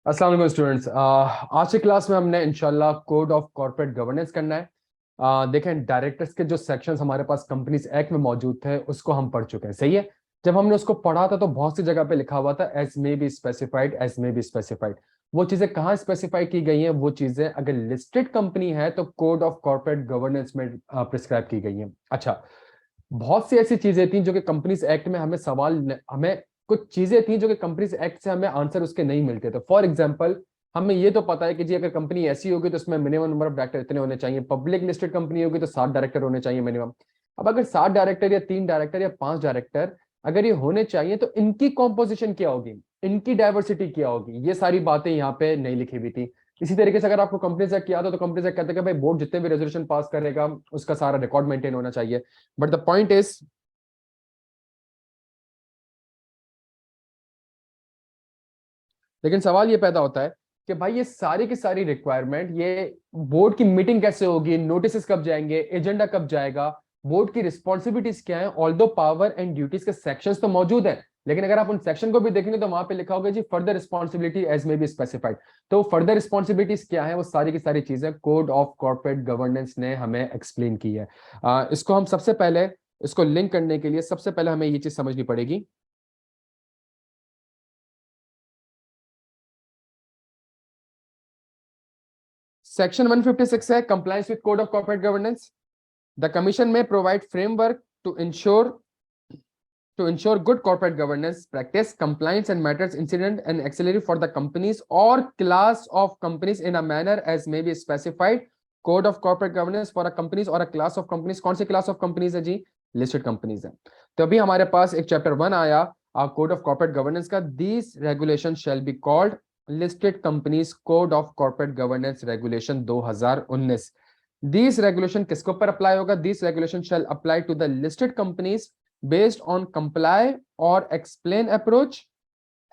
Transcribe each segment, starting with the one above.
अस्सलाम वालेकुम स्टूडेंट्स। आज की क्लास में हमने इंशाल्लाह कोड ऑफ कॉर्पोरेट गवर्नेंस करना है। देखें, डायरेक्टर्स के जो सेक्शंस हमारे पास कंपनीज एक्ट में मौजूद थे उसको हम पढ़ चुके हैं, सही है। जब हमने उसको पढ़ा था तो बहुत सी जगह पे लिखा हुआ था as may be specified, as may be specified. वो चीजें कहाँ स्पेसिफाई की गई हैं? वो चीजें अगर लिस्टेड कंपनी है तो कोड ऑफ कॉर्पोरेट गवर्नेंस में प्रिस्क्राइब की गई हैं। अच्छा, बहुत सी ऐसी चीजें थी जो कि कंपनीज एक्ट में हमें कुछ चीजें थी जो कि कंपनीज एक्ट से हमें आंसर उसके नहीं मिलते थे। फॉर एग्जांपल, हमें ये तो पता है कि जी अगर कंपनी ऐसी होगी तो उसमें मिनिमम नंबर ऑफ डायरेक्टर इतने होने चाहिए। पब्लिक लिस्टेड कंपनी होगी तो 7 डायरेक्टर होने चाहिए मिनिमम। अब अगर 7 डायरेक्टर या 3 डायरेक्टर या 5 डायरेक्टर अगर ये होने चाहिए तो इनकी कॉम्पोजिशन क्या होगी, इनकी डाइवर्सिटी क्या होगी, ये सारी बातें यहाँ पे नहीं लिखी हुई थी। इसी तरीके से अगर आपको कंपनी से किया था तो कंपनी से कहते हैं कि भाई बोर्ड जितने भी रेजोल्यूशन पास करेगा उसका सारा रिकॉर्ड मेंटेन होना चाहिए। बट द पॉइंट इज, लेकिन सवाल ये पैदा होता है कि भाई ये सारी की सारी रिक्वायरमेंट, ये बोर्ड की मीटिंग कैसे होगी, नोटिस कब जाएंगे, एजेंडा कब जाएगा, बोर्ड की रिस्पॉन्सिबिलिटीज क्या है। ऑल्दो पावर एंड ड्यूटीज के सेक्शंस तो मौजूद हैं, लेकिन अगर आप उन सेक्शन को भी देखेंगे तो वहां पे लिखा होगा जी further responsibility as may be specified. तो फर्दर रिस्पॉन्सिबिलिटीज क्या है, वो सारी की सारी चीजें कोड ऑफ कॉर्पोरेट गवर्नेंस ने हमें एक्सप्लेन की है। इसको हम सबसे पहले, इसको लिंक करने के लिए सबसे पहले हमें ये चीज समझनी पड़ेगी। सेक्शन 156 है compliance with code of corporate governance. The commission में provide framework to ensure good corporate governance practice, compliance and matters incident and auxiliary for the companies or class of companies in a manner as may be specified. Code of corporate governance for a companies or a class of companies। कौन सी class of companies है जी? Listed companies है। तो अभी हमारे पास एक chapter 1 आया code of corporate governance का। This regulation shall be called listed companies code of corporate governance regulation 2019। This regulation किसके ऊपर अप्लाई होगा? This regulation shall apply to the listed companies based on comply or explain approach,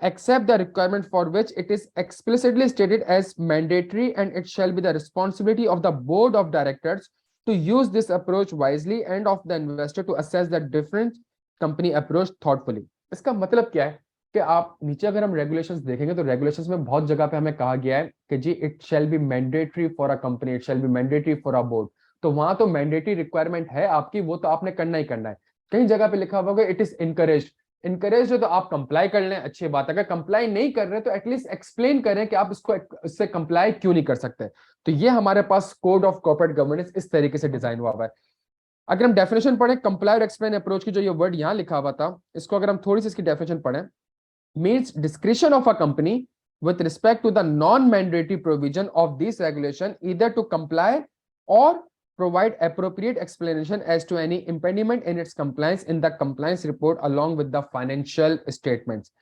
except the requirement for which it is explicitly stated as mandatory, and it shall be the responsibility of the board of directors to use this approach wisely and of the investor to assess the different company approach thoughtfully। इसका मतलब क्या है कि आप नीचे अगर हम regulations देखेंगे तो रेगुलेशंस में बहुत जगह पे हमें कहा गया है कि जी it shall be mandatory for a company, it shall be mandatory for a board. तो वहां तो मैंडेटरी रिक्वायरमेंट है आपकी, वो तो आपने करना ही करना है। कई जगह पे लिखा होगा इट इज इनकरेज। इनकरेज है तो आप कंप्लाई कर लें, अच्छी बात है। अगर कंप्लाई नहीं कर रहे तो एटलीस्ट एक्सप्लेन करें कि आप इससे कंप्लाई क्यों नहीं कर सकते। तो ये हमारे पास कोड ऑफ कॉर्पोरेट गवर्नेंस इस तरीके से डिजाइन हुआ है। अगर हम डेफिनेशन पढ़े कंप्लाई और एक्सप्लेन अप्रोच की, जो ये वर्ड यहां लिखा हुआ था, इसको अगर हम थोड़ी सी इसकी डेफिनेशन पढ़ें, means description of a company with respect to the non-mandatory provision of this regulation either to comply or provide appropriate explanation as to any impediment in its compliance in the compliance report along with the financial statements.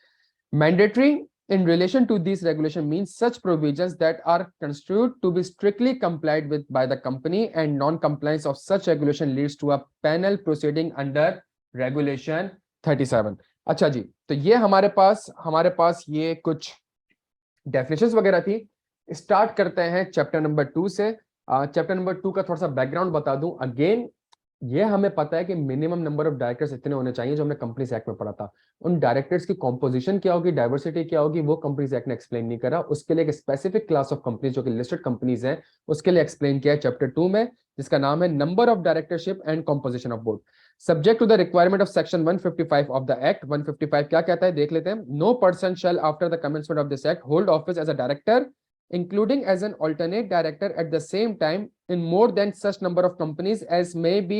Mandatory in relation to these regulation means such provisions that are construed to be strictly complied with by the company, and non-compliance of such regulation leads to a penal proceeding under regulation 37। अच्छा जी, तो ये हमारे पास ये कुछ definitions वगैरह थी। Start करते हैं चैप्टर नंबर 2 से। चैप्टर नंबर 2 का थोड़ा सा बैकग्राउंड बता दूं। अगेन, ये हमें पता है कि मिनिमम नंबर ऑफ डायरेक्टर्स इतने होने चाहिए, जो हमने कंपनीज एक्ट में पढ़ा था। उन डायरेक्टर्स की कॉम्पोजिशन क्या होगी, डाइवर्सिटी क्या होगी, वो कंपनीज एक्ट ने एक्सप्लेन नहीं करा। उसके लिए एक स्पेसिफिक क्लास ऑफ कंपनीज जो कि लिस्टेड कंपनीज हैं, उसके लिए एक्सप्लेन किया है चैप्टर 2 में, जिसका नाम है number of directorship and composition of board. Subject to the requirement of section 155 of the act. 155 क्या कहता है देख लेते हैं। No person shall after the commencement of this act hold office as a director including as an alternate director at the same time in more than such number of companies as may be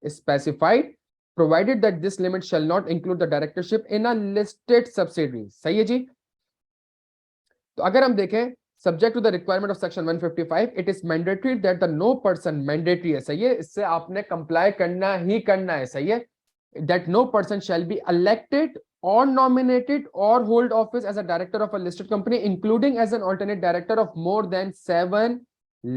specified, provided that this limit shall not include the directorship in a listed subsidiary। सही है जी। तो अगर हम देखें subject to the requirement of section 155, it is mandatory that the no person, mandatory है, सही है, इससे आपने कंप्लाई करना ही करना है, सही है। That no person shall be elected or nominated or hold office as a director of a listed company including as an alternate director of more than 7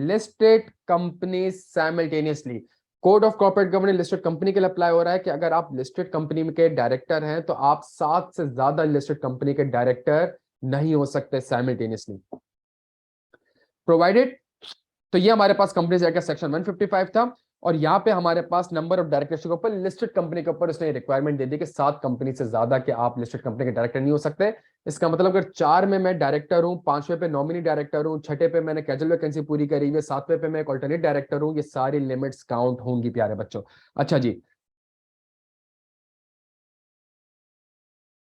listed companies simultaneously। Code of corporate governance listed company के लिए apply हो रहा है कि अगर आप listed company के director हैं तो आप 7 से ज्यादा लिस्टेड कंपनी के डायरेक्टर नहीं हो सकते साइमल्टेनियसली, प्रोवाइडेड। तो ये हमारे पास कंपनीज एक्ट का सेक्शन 155 था, और यहाँ पे हमारे पास नंबर ऑफ डायरेक्टर्स के ऊपर लिस्टेड कंपनी के ऊपर उसने रिक्वायरमेंट दे दी कि 7 कंपनी से ज्यादा के आप लिस्टेड कंपनी के डायरेक्टर नहीं हो सकते। इसका मतलब अगर 4 में मैं डायरेक्टर हूँ, 5वें पे नॉमिनी डायरेक्टर हूँ, 6ठे पे मैंने कैजुअल वैकेंसी पूरी करी हुई, 7वें पे मैं एक ऑल्टरनेट डायरेक्टर हूँ, ये सारी लिमिट्स काउंट होंगी प्यारे बच्चों। अच्छा जी,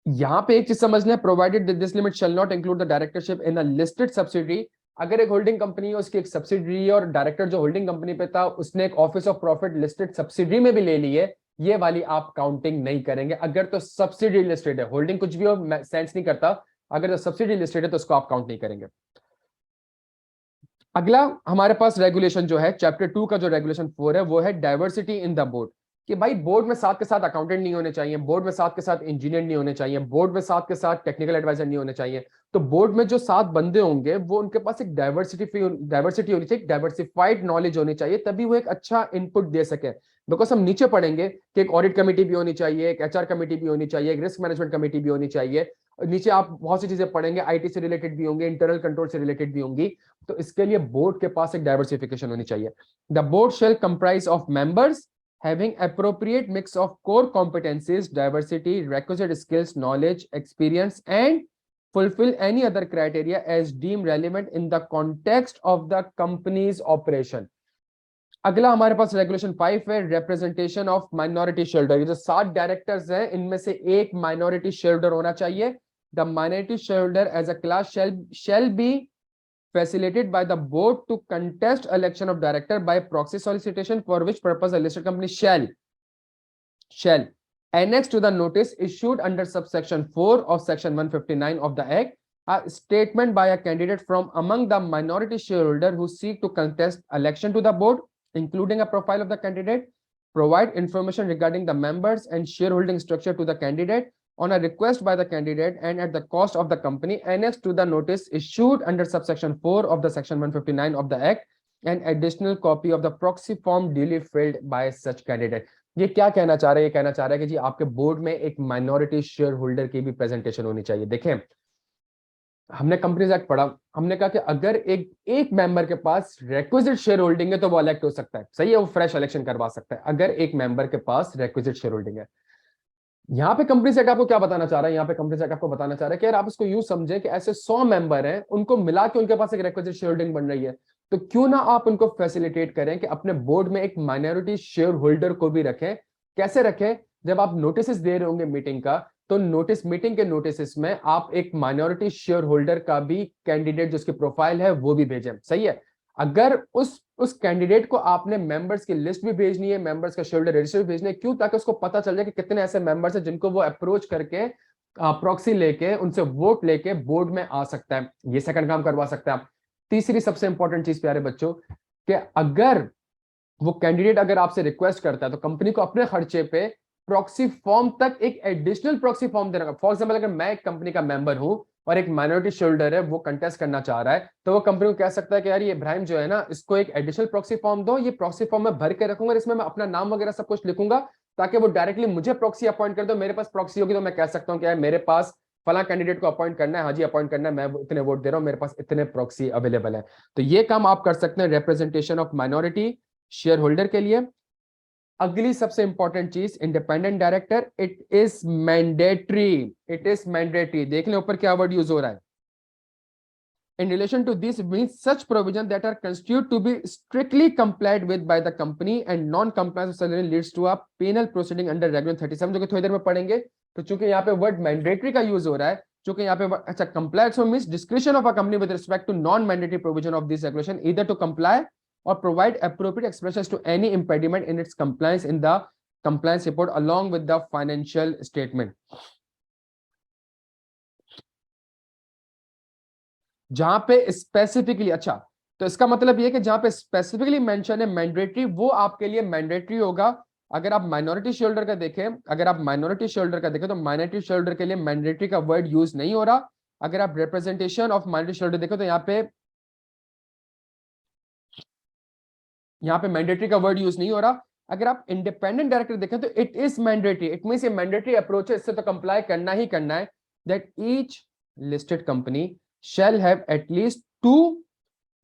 यहाँ पे एक चीज समझना है, provided this limit shall not include the directorship in a listed subsidiary. अगर एक होल्डिंग कंपनी है, उसकी एक सब्सिडरी है और डायरेक्टर जो होल्डिंग कंपनी पे था उसने एक office of profit listed subsidiary में भी ले ली है, ये वाली आप काउंटिंग नहीं करेंगे। अगर तो सब्सिडरी लिस्टेड है, होल्डिंग कुछ भी हो सेंस नहीं करता, अगर तो सब्सिडरी लिस्टेड है तो उसको आप काउंट नहीं करेंगे। अगला हमारे पास रेगुलेशन जो है चैप्टर 2 का, जो रेगुलेशन 4 है वो है डाइवर्सिटी इन द बोर्ड। कि भाई बोर्ड में साथ के साथ अकाउंटेंट नहीं होने चाहिए, बोर्ड में साथ के साथ इंजीनियर नहीं होने चाहिए, बोर्ड में साथ के साथ टेक्निकल एडवाइजर नहीं होने चाहिए। तो बोर्ड में जो 7 बंदे होंगे वो उनके पास एक डाइवर्सिटी होनी चाहिए, डाइवर्सिफाइड नॉलेज होनी चाहिए, तभी वो एक अच्छा इनपुट दे सके। बिकॉज हम नीचे पढ़ेंगे कि एक ऑडिट कमेटी भी होनी चाहिए, एक एचआर कमेटी भी होनी चाहिए, एक रिस्क मैनेजमेंट कमेटी भी होनी चाहिए। नीचे आप बहुत सी चीजें पढ़ेंगे, आईटी से रिलेटेड भी होंगे, इंटरनल कंट्रोल से रिलेटेड भी होंगी। तो इसके लिए बोर्ड के पास एक डाइवर्सिफिकेशन होनी चाहिए। The board shall comprise of members having appropriate mix of core competencies, diversity, requisite skills, knowledge, experience, and fulfill any other criteria as deemed relevant in the context of the company's operation. अगला हमारे पास regulation 5 है, representation of minority shareholder. ये जो 7 directors हैं इनमें से एक minority shareholder होना चाहिए। The minority shareholder as a class shall be facilitated by the board to contest election of director by proxy solicitation, for which purpose a listed company shall annex to the notice issued under subsection 4 of section 159 of the act a statement by a candidate from among the minority shareholder who seek to contest election to the board, including a profile of the candidate, provide information regarding the members and shareholding structure to the candidate on a request by the candidate and at the cost of the company, annexed to the notice issued under subsection 4 of the section 159 of the act, an additional copy of the proxy form duly filled by such candidate। ये क्या कहना चाह रहा है? ये कहना चाह रहा है कि जी आपके बोर्ड में एक माइनॉरिटी शेयर होल्डर की भी प्रेजेंटेशन होनी चाहिए। देखें, हमने कंपनीज एक्ट पढ़ा, हमने कहा कि अगर एक एक मेंबर के पास रिक्विजिट शेयर होल्डिंग है तो वो इलेक्ट हो सकता है, सही है, वो फ्रेश इलेक्शन करवा सकता है अगर एक मेंबर के पास रिक्विजिट शेयर होल्डिंग है। यहाँ पे कंपनी से आपको क्या बताना चाह रहा है? यहाँ पे कंपनी से आपको बताना चाह रहा है कि यार आप इसको यूं समझें कि ऐसे 100 मेंबर हैं, उनको मिला के उनके पास एक रिक्विजिट शेयर होल्डिंग बन रही है, तो क्यों ना आप उनको फैसिलिटेट करें कि अपने बोर्ड में एक माइनॉरिटी शेयर होल्डर को भी रखें। कैसे रखें? जब आप नोटिस दे रहे होंगे मीटिंग का, तो मीटिंग के नोटिस में आप एक माइनॉरिटी शेयर होल्डर का भी कैंडिडेट जिसकी प्रोफाइल है वो भी भेजें, सही है। अगर उस कैंडिडेट को आपने मेंबर्स की लिस्ट भी भेजनी है, मेंबर्स का शेयर रजिस्टर भी भेजना है, क्यों? ताकि उसको पता चल जाए कि कितने ऐसे मेंबर्स हैं जिनको वो अप्रोच करके प्रॉक्सी लेके उनसे वोट लेके बोर्ड में आ सकता है। ये सेकंड काम करवा सकता है आप। तीसरी सबसे इंपॉर्टेंट चीज प्यारे बच्चों, कि अगर वो कैंडिडेट अगर आपसे रिक्वेस्ट करता है तो कंपनी को अपने खर्चे पे प्रॉक्सी फॉर्म तक एक एडिशनल प्रॉक्सी फॉर्म देना। फॉर एग्जाम्पल, अगर मैं एक कंपनी का मेंबर हूं और एक माइनॉरिटी शेयरहोल्डर है, वो कंटेस्ट करना चाह रहा है, तो वो कंपनी को कह सकता है कि यार ये इब्राहिम जो है ना, इसको एक एडिशनल प्रॉक्सी फॉर्म दो, ये प्रॉक्सी फॉर्म मैं भर के रखूंगा, इसमें मैं अपना नाम वगैरह सब कुछ लिखूंगा, ताकि वो डायरेक्टली मुझे प्रॉक्सी अपॉइंट कर दो। मेरे पास प्रॉक्सी होगी तो मैं कह सकता हूँ कि यार मेरे पास फला कैंडिडेट को अपॉइंट करना है, हाँ जी अपॉइंट करना है, मैं इतने वोट दे रहा हूँ, मेरे पास इतने प्रॉक्सी अवेलेबल है। तो ये काम आप कर सकते हैं representation of minority share holder के लिए। अगली सबसे इंपॉर्टेंट चीज, independent director, it is mandatory. It is mandatory. देख लें ऊपर क्या वर्ड यूज हो रहा है। In relation to this means such provision that are constituted to be strictly complied with by the company and non-compliance leads to a penal proceeding under Regulation 37, जो कि थोड़ी देर में पढ़ेंगे। तो चूंकि यहाँ पे वर्ड मैंडेटरी का यूज हो रहा है, चूंकि यहाँ पे अच्छा compliance means discretion of a company with respect to non-mandatory provision of this regulation either to comply or provide appropriate expressions to any impediment in its compliance in the compliance report along with the financial statement। जहां पे specifically, अच्छा तो इसका मतलब ये कि जहां पे स्पेसिफिकली मेंशन है मैंडेटरी, वो आपके लिए मैंडेटरी होगा। अगर आप माइनॉरिटी शेयरहोल्डर का देखें, तो माइनॉरिटी शेयरहोल्डर के लिए मैंडेटरी का वर्ड यूज नहीं हो रहा। अगर आप रिप्रेजेंटेशन ऑफ माइनॉरिटी शेयरहोल्डर देखें तो यहाँ पे मैंडेटरी का वर्ड यूज नहीं हो रहा। अगर आप इंडिपेंडेंट डायरेक्टर देखें तो it is mandatory. It means ये मैंडेटरी अप्रोच है, इससे तो कंप्लाई करना ही करना है। That each listed company shall have at least 2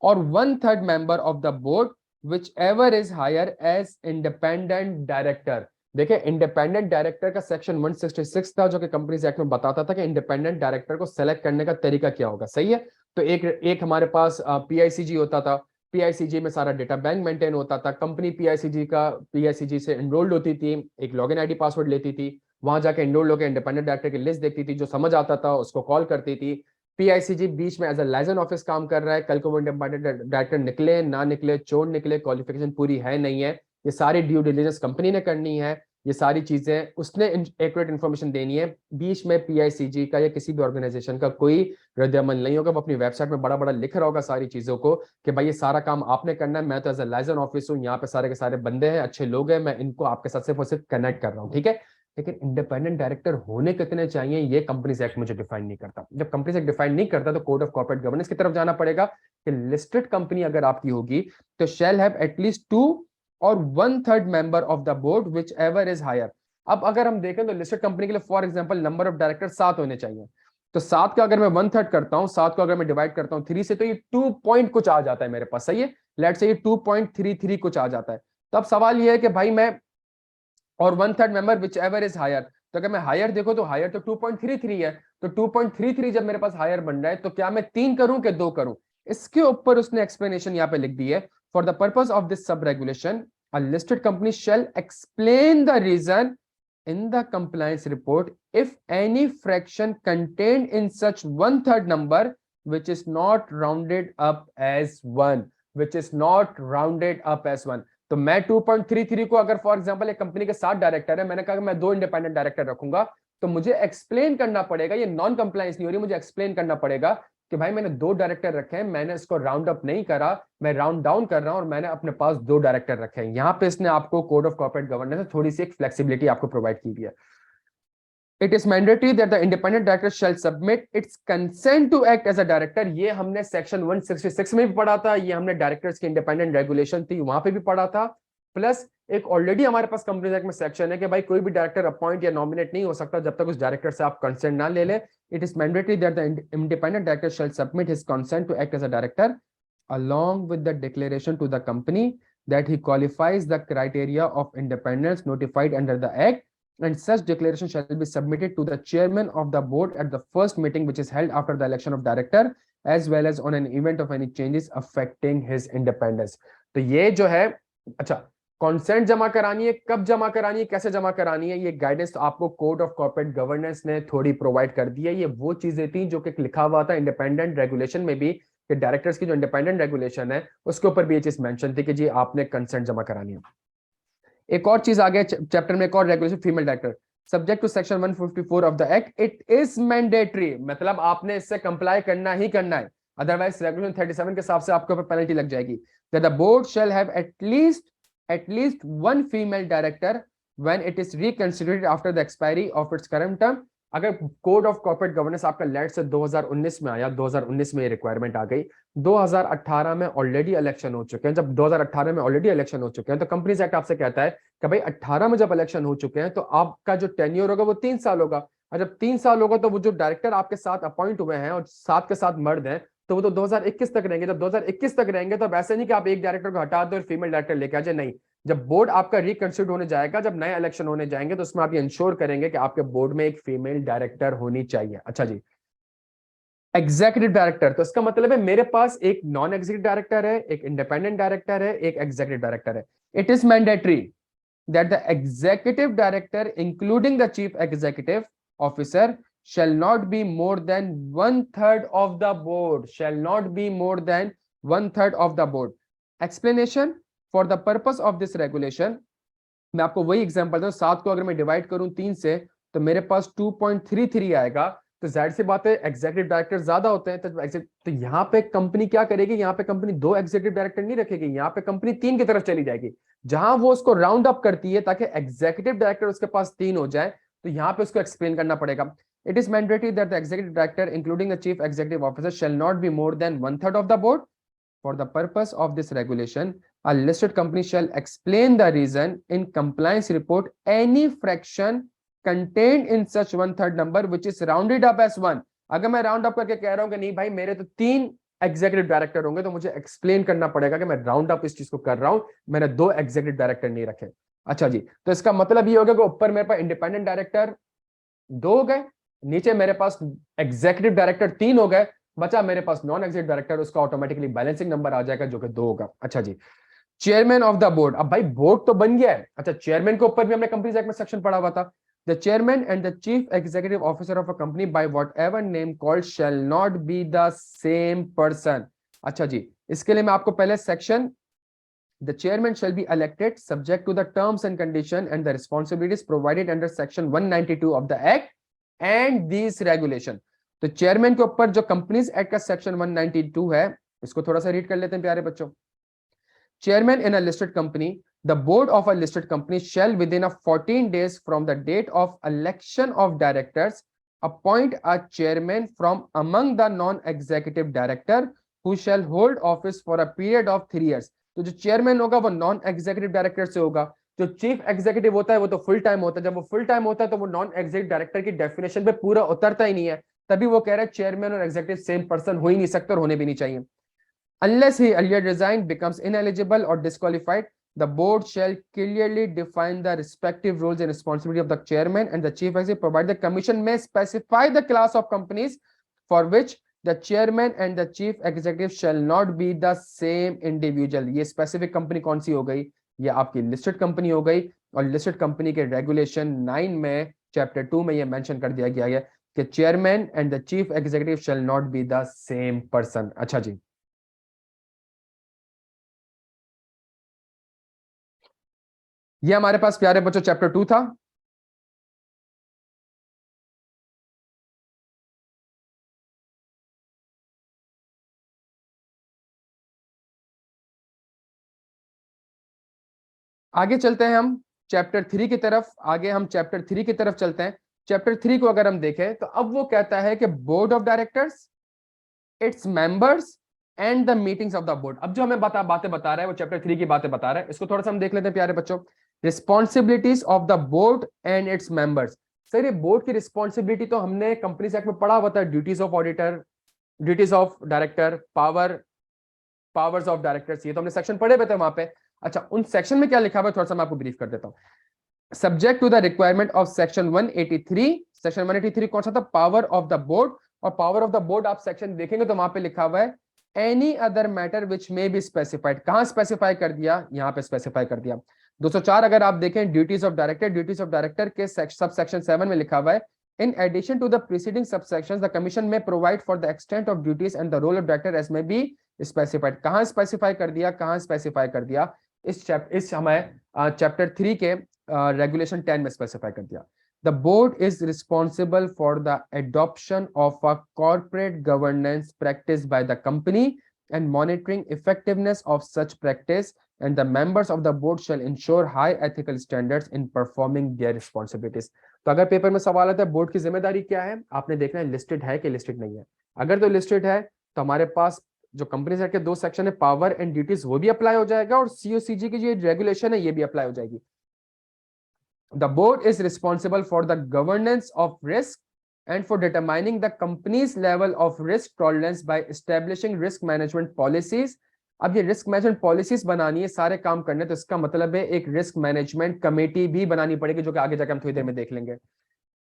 or 1/3 member of the board whichever is higher as independent director। देखिए इंडिपेंडेंट डायरेक्टर का सेक्शन 166 था जो कि कंपनीज एक्ट में बताता था कि इंडिपेंडेंट डायरेक्टर को सेलेक्ट करने का तरीका क्या होगा, सही है। तो एक एक हमारे पास पीआईसीजी होता था, पीआईसीजी में सारा डेटा बैंक मेंटेन होता था, कंपनी पीआईसीजी से एनरोल्ड होती थी, एक लॉगिन आईडी पासवर्ड लेती थी, वहां जाके एनरोल्ड होकर इंडिपेंडेंट डायरेक्टर की लिस्ट देखती थी, जो समझ आता था उसको कॉल करती थी। पीआईसीजी बीच में एज अ लाइसेंस ऑफिस काम कर रहा है, कल को वो इंडिपेंडेंट डायरेक्टर निकले ना निकले, चोर निकले, क्वालिफिकेशन पूरी है नहीं है, ये सारी ड्यू डिलिजेंस कंपनी ने करनी है, ये सारी चीजें उसने एक्यूरेट इन्फॉर्मेशन देनी है। बीच में पीआईसीजी का या किसी भी ऑर्गेनाइजेशन का कोई रद्दमल नहीं होगा, वो अपनी वेबसाइट में बड़ा बड़ा लिख रहा होगा सारी चीजों को कि भाई ये सारा काम आपने करना है, मैं तो एज अ लाइसेंस ऑफिस हूँ, यहाँ पे सारे के सारे बंदे हैं, अच्छे लोग हैं, मैं इनको आपके साथ सिर्फ और सिर्फ कनेक्ट कर रहा हूँ, ठीक है। लेकिन इंडिपेंडेंट डायरेक्टर होने कितने चाहिए ये कंपनीज एक्ट मुझे डिफाइन नहीं करता। जब कंपनीज एक्ट डिफाइन नहीं करता तो कोड ऑफ कॉर्पोरेट गवर्नेंस की तरफ जाना पड़ेगा कि लिस्टेड कंपनी अगर आपकी होगी तो शैल हैव एटलीस्ट 2 और 1/3 member of the board whichever is higher. अब अगर हम देखें तो लिस्टेड कंपनी के लिए for example number of director 7 होने चाहिए, तो 7 का अगर मैं 1/3 करता हूं, 7 को अगर मैं डिवाइड करता हूं 3 से, तो ये 2 पॉइंट कुछ आ जाता है मेरे पास, सही है। लेट्स से ये 2.33 कुछ आ जाता है। तो अब सवाल ये है कि भाई मैं और 1/3 member whichever is higher, तो अगर मैं हायर देखो तो हायर तो 2.33 है, तो 2.33 जब मेरे पास हायर बन रहा है तो क्या मैं 3 करूं कि 2 करूं। इसके ऊपर उसने एक्सप्लेनेशन यहाँ पे लिख दी है, for the purpose of this sub regulation a listed company shall explain the reason in the compliance report if any fraction contained in such 1/3 number which is not rounded up as 1, which is not rounded up as 1। तो मैं 2.33 को अगर for example एक company के 7 director है, मैंने कहा कि मैं 2 इंडिपेंडेंट डायरेक्टर रखूंगा, तो मुझे एक्सप्लेन करना पड़ेगा, ये नॉन कंप्लायंस नहीं हो रही, मुझे एक्सप्लेन करना पड़ेगा कि भाई मैंने 2 डायरेक्टर रखे हैं, मैंने इसको राउंड अप नहीं करा, मैं राउंड डाउन कर रहा हूं और मैंने अपने पास 2 डायरेक्टर रखे हैं। यहां पे इसने आपको कोड ऑफ कॉर्पोरेट गवर्नेंस में थोड़ी सी एक फ्लेक्सिबिलिटी आपको प्रोवाइड की हुई है। It is mandatory that the independent director shall submit its consent to act as a director। ये हमने सेक्शन 166 में भी पढ़ा था, ये हमने डायरेक्टर्स की इंडिपेंडेंट रेगुलेशन थी वहां पे भी पढ़ा था। प्लस एक ऑलरेडी हमारे पास कंपनीज एक्ट में सेक्शन है कि भाई कोई भी डायरेक्टर अपॉइंट या नॉमिनेट नहीं हो सकता जब तक उस डायरेक्टर से आप कंसेंट ना ले ले। It is mandatory that the independent director shall submit his consent to act as a director along with the declaration to the company that he qualifies the criteria of independence notified under the act, and such declaration shall be submitted to the chairman of the board at the first meeting which is held after the election of director, as well as on an event of any changes affecting his independence। तो ये जो है, अच्छा, consent जमा करानी है, कब जमा करानी है, कैसे जमा करानी है, ये गाइडेंस तो आपको कोड ऑफ कॉर्पोरेट गवर्नेंस ने थोड़ी प्रोवाइड कर दी है। ये वो चीजें थी जो कि लिखा हुआ था इंडिपेंडेंट रेगुलेशन में भी कि डायरेक्टर्स की जो इंडिपेंडेंट रेगुलेशन है उसके ऊपर भी ये चीज मेंशन थी कि जी आपने कंसेंट जमा करानी है। एक और चीज आ गया चैप्टर में, एक और regulation, female director subject to section 154 of the act it is mandatory, मतलब आपने इससे कंप्लाई करना ही करना है, अदरवाइज रेगुलेशन 37 के हिसाब से आपके ऊपर पेनल्टी लग जाएगी। That the board shall have at least one female director when it is reconsidered after the expiry of its current term. अगर कोड ऑफ कॉर्पोरेट गवर्नेंस आपका लेट से 2019 में आया, 2019 में ये रिक्वायरमेंट आ गई, 2018 में ऑलरेडी इलेक्शन हो चुके हैं, जब 2018 में ऑलरेडी इलेक्शन हो चुके हैं तो कंपनीज एक्ट आपसे कहता है कि भाई 18 में जब इलेक्शन हो चुके हैं तो आपका जो टेन्योर होगा वो 3 साल होगा, और जब 3 साल होगा तो वो जो डायरेक्टर आपके साथ अपॉइंट हुए हैं और 7 के साथ मर्द हैं तो वो तो 2021 तक रहेंगे। जब 2021 तक रहेंगे तो वैसे नहीं कि आप एक डायरेक्टर को हटा दो और फीमेल डायरेक्टर लेके आ जाए, नहीं, जब बोर्ड आपका रिकंसिडर होने जाएगा, जब नए इलेक्शन होने जाएंगे तो उसमें आप ये इंश्योर करेंगे कि आपके बोर्ड में एक फीमेल डायरेक्टर होनी चाहिए। अच्छा जी, एग्जीक्यूटिव डायरेक्टर, तो इसका मतलब है मेरे पास एक नॉन एग्जीक्यूटिव डायरेक्टर है, एक इंडिपेंडेंट डायरेक्टर है, एक एग्जीक्यूटिव डायरेक्टर है। It is mandatory that the executive director including the chief executive officer shall not be more than 1/3 of the board, shall not be more than 1/3 of the board। explanation for the purpose of this regulation, मैं आपको वही example दूं, 7 को अगर मैं divide करूं 3 से तो मेरे पास 2.33 आएगा, तो जाहिर सी बात है एग्जीक्यूटिव डायरेक्टर ज्यादा होते हैं, तो यहाँ पे कंपनी क्या करेगी, यहाँ पे कंपनी 2 एग्जीक्यूटिव डायरेक्टर नहीं रखेगी, यहाँ पे कंपनी 3 की तरफ चली जाएगी, जहां वो उसको राउंड अप करती है ताकि एग्जीक्यूटिव डायरेक्टर उसके पास 3 हो जाए, तो यहाँ पे उसको एक्सप्लेन करना पड़ेगा। It is mandatory that the executive director, including the chief executive officer, shall not be more than 1/3 of the board. For the purpose of this regulation, a listed company shall explain the reason in compliance report any fraction contained in such 1/3 number which is rounded up as 1। अगर मैं round up करके कह रहा हूं कि नहीं भाई मेरे तो 3 एग्जीक्यूटिव डायरेक्टर होंगे, तो मुझे एक्सप्लेन करना पड़ेगा कि मैं राउंड अप इस चीज को कर रहा हूं, मैंने 2 एग्जीक्यूटिव डायरेक्टर नहीं रखे। अच्छा जी, तो इसका मतलब ये हो गया कि ऊपर मेरे पास इंडिपेंडेंट डायरेक्टर 2 हो गए, नीचे मेरे पास एग्जीक्यूटिव डायरेक्टर 3 हो गए, बचा मेरे पास नॉन एग्जीक्यूटिव डायरेक्टर, उसका ऑटोमेटिकली बैलेंसिंग नंबर आ जाएगा जो कि 2 होगा। अच्छा जी, चेयरमैन ऑफ द बोर्ड, अब भाई बोर्ड तो बन गया है। अच्छा, चेयरमैन के ऊपर भी हमने कंपनीज एक्ट में सेक्शन पढ़ा हुआ था। The chairman and the chief executive officer of a company by whatever name called shall not be the same person. अच्छा जी, इसके लिए मैं आपको पहले section, the chairman shall be elected subject to the terms and condition and the responsibilities provided under section 192 of the act and these regulation। तो chairman के ऊपर जो कंपनीज एक्ट का सेक्शन 192 है, इसको थोड़ा सा रीड कर लेते हैं प्यारे बच्चों। Chairman in a listed company, the board of a listed company shall within a 14 days from the date of election of directors appoint a chairman from among the non-executive director who shall hold office for a period of 3 years। तो जो chairman होगा वो non executive director से होगा। जो chief executive होता है वो तो फुल टाइम होता है, जब वो फुल टाइम होता है तो वो नॉन एग्जीक्यूटिव डायरेक्टर की डेफिनेशन पे पूरा उतरता ही नहीं है, तभी वो कह रहा है चेयरमैन और एग्जीक्यूटिव सेम पर्सन हो ही नहीं सकते और होने भी नहीं चाहिए। Unless he earlier resigned, becomes ineligible or disqualified, the board shall clearly define the respective roles and responsibility of the chairman and the chief executive, provided the commission may specify the class of companies for which the chairman and the chief executive shall not be the same individual। ये specific company कौन सी हो गई? ये आपकी listed company हो गई, और listed company के regulation 9 में chapter 2 में ये mention कर दिया गया है कि chairman and the chief executive shall not be the same person। अच्छा जी, ये हमारे पास प्यारे बच्चों चैप्टर 2 था। आगे चलते हैं हम चैप्टर 3 की तरफ, आगे हम चैप्टर 3 की तरफ चलते हैं। चैप्टर 3 को अगर हम देखें तो अब वो कहता है कि board of directors, its members and the meetings of the board. अब जो हमें बातें बता रहा है वो चैप्टर 3 की बातें बता रहा है, इसको थोड़ा सा हम देख लेते हैं प्यारे बच्चों। Responsibilities of the board and its members. Sir ये बोर्ड की रिस्पॉन्सिबिलिटी तो हमने कंपनीज एक्ट में पढ़ा हुआ था, duties of auditor, duties of director, powers of directors, ये तो हमने सेक्शन पढ़े हुए थे वहां पे। अच्छा, उन सेक्शन में क्या लिखा हुआ है थोड़ा सा मैं आपको ब्रीफ कर देता हूं। Subject to the requirement of section 183, section 183 कौन सा था? Power of the board. और पावर ऑफ द बोर्ड आप सेक्शन देखेंगे तो वहां पे लिखा हुआ है any other matter which may be specified. कहां स्पेसिफाई कर दिया? यहां पे स्पेसिफाई कर दिया। 204 अगर आप देखें duties of director, duties of director के सब सेक्शन 7 में लिखा हुआ है in addition to the preceding subsections the commission may provide for the extent of duties and the role of director as may be specified। कहां specify कर दिया? कहां specify कर दिया? इस हमें चैप्टर 3 के रेगुलेशन 10 में स्पेसिफाई कर दिया। The board is responsible for the adoption of a corporate governance practice by the company and monitoring effectiveness of such practice, and the members of the board shall ensure high ethical standards in performing their responsibilities। तो अगर paper में सवाल आता है board की जिम्मेदारी क्या है, आपने देखना है लिस्टेड है कि लिस्टेड नहीं है। अगर तो लिस्टेड है तो हमारे पास जो कंपनीज एक्ट के 2 सेक्शन है, पावर एंड ड्यूटीज, वो भी अप्लाई हो जाएगा, और सीओसीजी की जो रेगुलेशन है ये भी अप्लाई हो जाएगी। The board is responsible for the governance of risk and for determining the company's level of risk tolerance by establishing risk management policies। अब ये रिस्क मैनेजमेंट पॉलिसीज बनानी है, सारे काम करने, तो इसका मतलब है एक रिस्क मैनेजमेंट कमेटी भी बनानी पड़ेगी, जो कि आगे जाकर हम थोड़ी देर में देख लेंगे।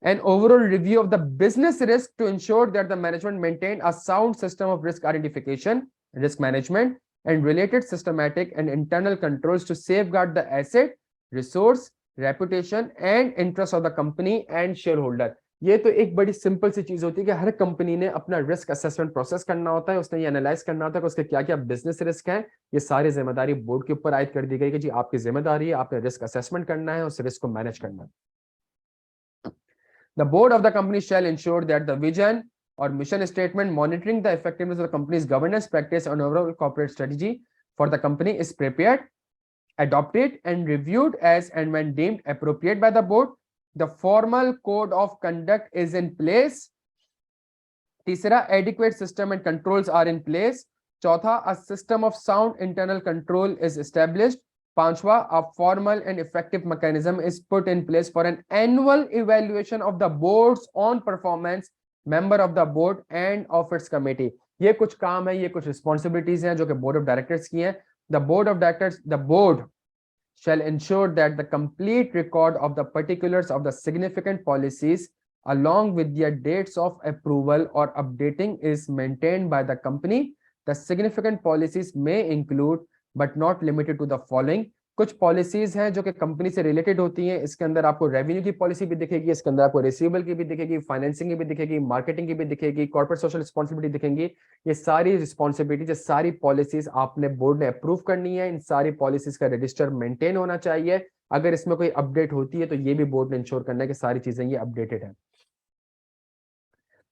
An overall review of the business risk to ensure that the management maintain a sound system of risk identification, risk management, and related systematic and internal controls to safeguard the asset, resource, reputation, and interest of the company and shareholder। ये तो एक बड़ी simple सी चीज होती है कि हर company ने अपना रिस्क असेसमेंट प्रोसेस करना होता है, उसने ये एनालाइज करना होता है कि उसके क्या क्या बिजनेस रिस्क है। ये सारी जिम्मेदारी बोर्ड के ऊपर आयद कर दी गई कि जी आपकी जिम्मेदारी है, आपने रिस्क असेसमेंट करना है, उस रिस्क को मैनेज करना है। The board of the company shall ensure that the vision or mission statement monitoring the effectiveness of the company's governance practice and overall corporate strategy for the company is prepared, adopted, and reviewed as and when deemed appropriate by the board. The formal code of conduct is in place. तीसरा, adequate system and controls are in place. चौथा, a system of sound internal control is established. पांचवा, a formal and effective mechanism is put in place for an annual evaluation of the board's own performance, member of the board and of its committee। ये कुछ काम है, ये कुछ responsibilities हैं जो कि बोर्ड ऑफ डायरेक्टर्स की हैं। The board of directors, the board shall ensure that the complete record of the particulars of the significant policies along with their dates of approval or updating is maintained by the company. The significant policies may include but not limited to the following. कुछ policies हैं जो कि company से related होती हैं। इसके अंदर आपको रेवेन्यू की पॉलिसी भी दिखेगी, इसके अंदर आपको रिसीवेबल की भी दिखेगी, फाइनेंसिंग की भी दिखेगी, मार्केटिंग की भी दिखेगी, कॉर्पोरेट सोशल रिस्पॉन्सिबिलिटी दिखेंगी। ये सारी रिस्पॉन्सिबिलिटी, ये सारी पॉलिसीज आपने बोर्ड ने अप्रूव करनी है। इन सारी पॉलिसीज का रजिस्टर मेंटेन होना चाहिए। अगर इसमें कोई अपडेट होती है तो ये भी बोर्ड ने इंश्योर करना है कि सारी चीजें ये अपडेटेड है।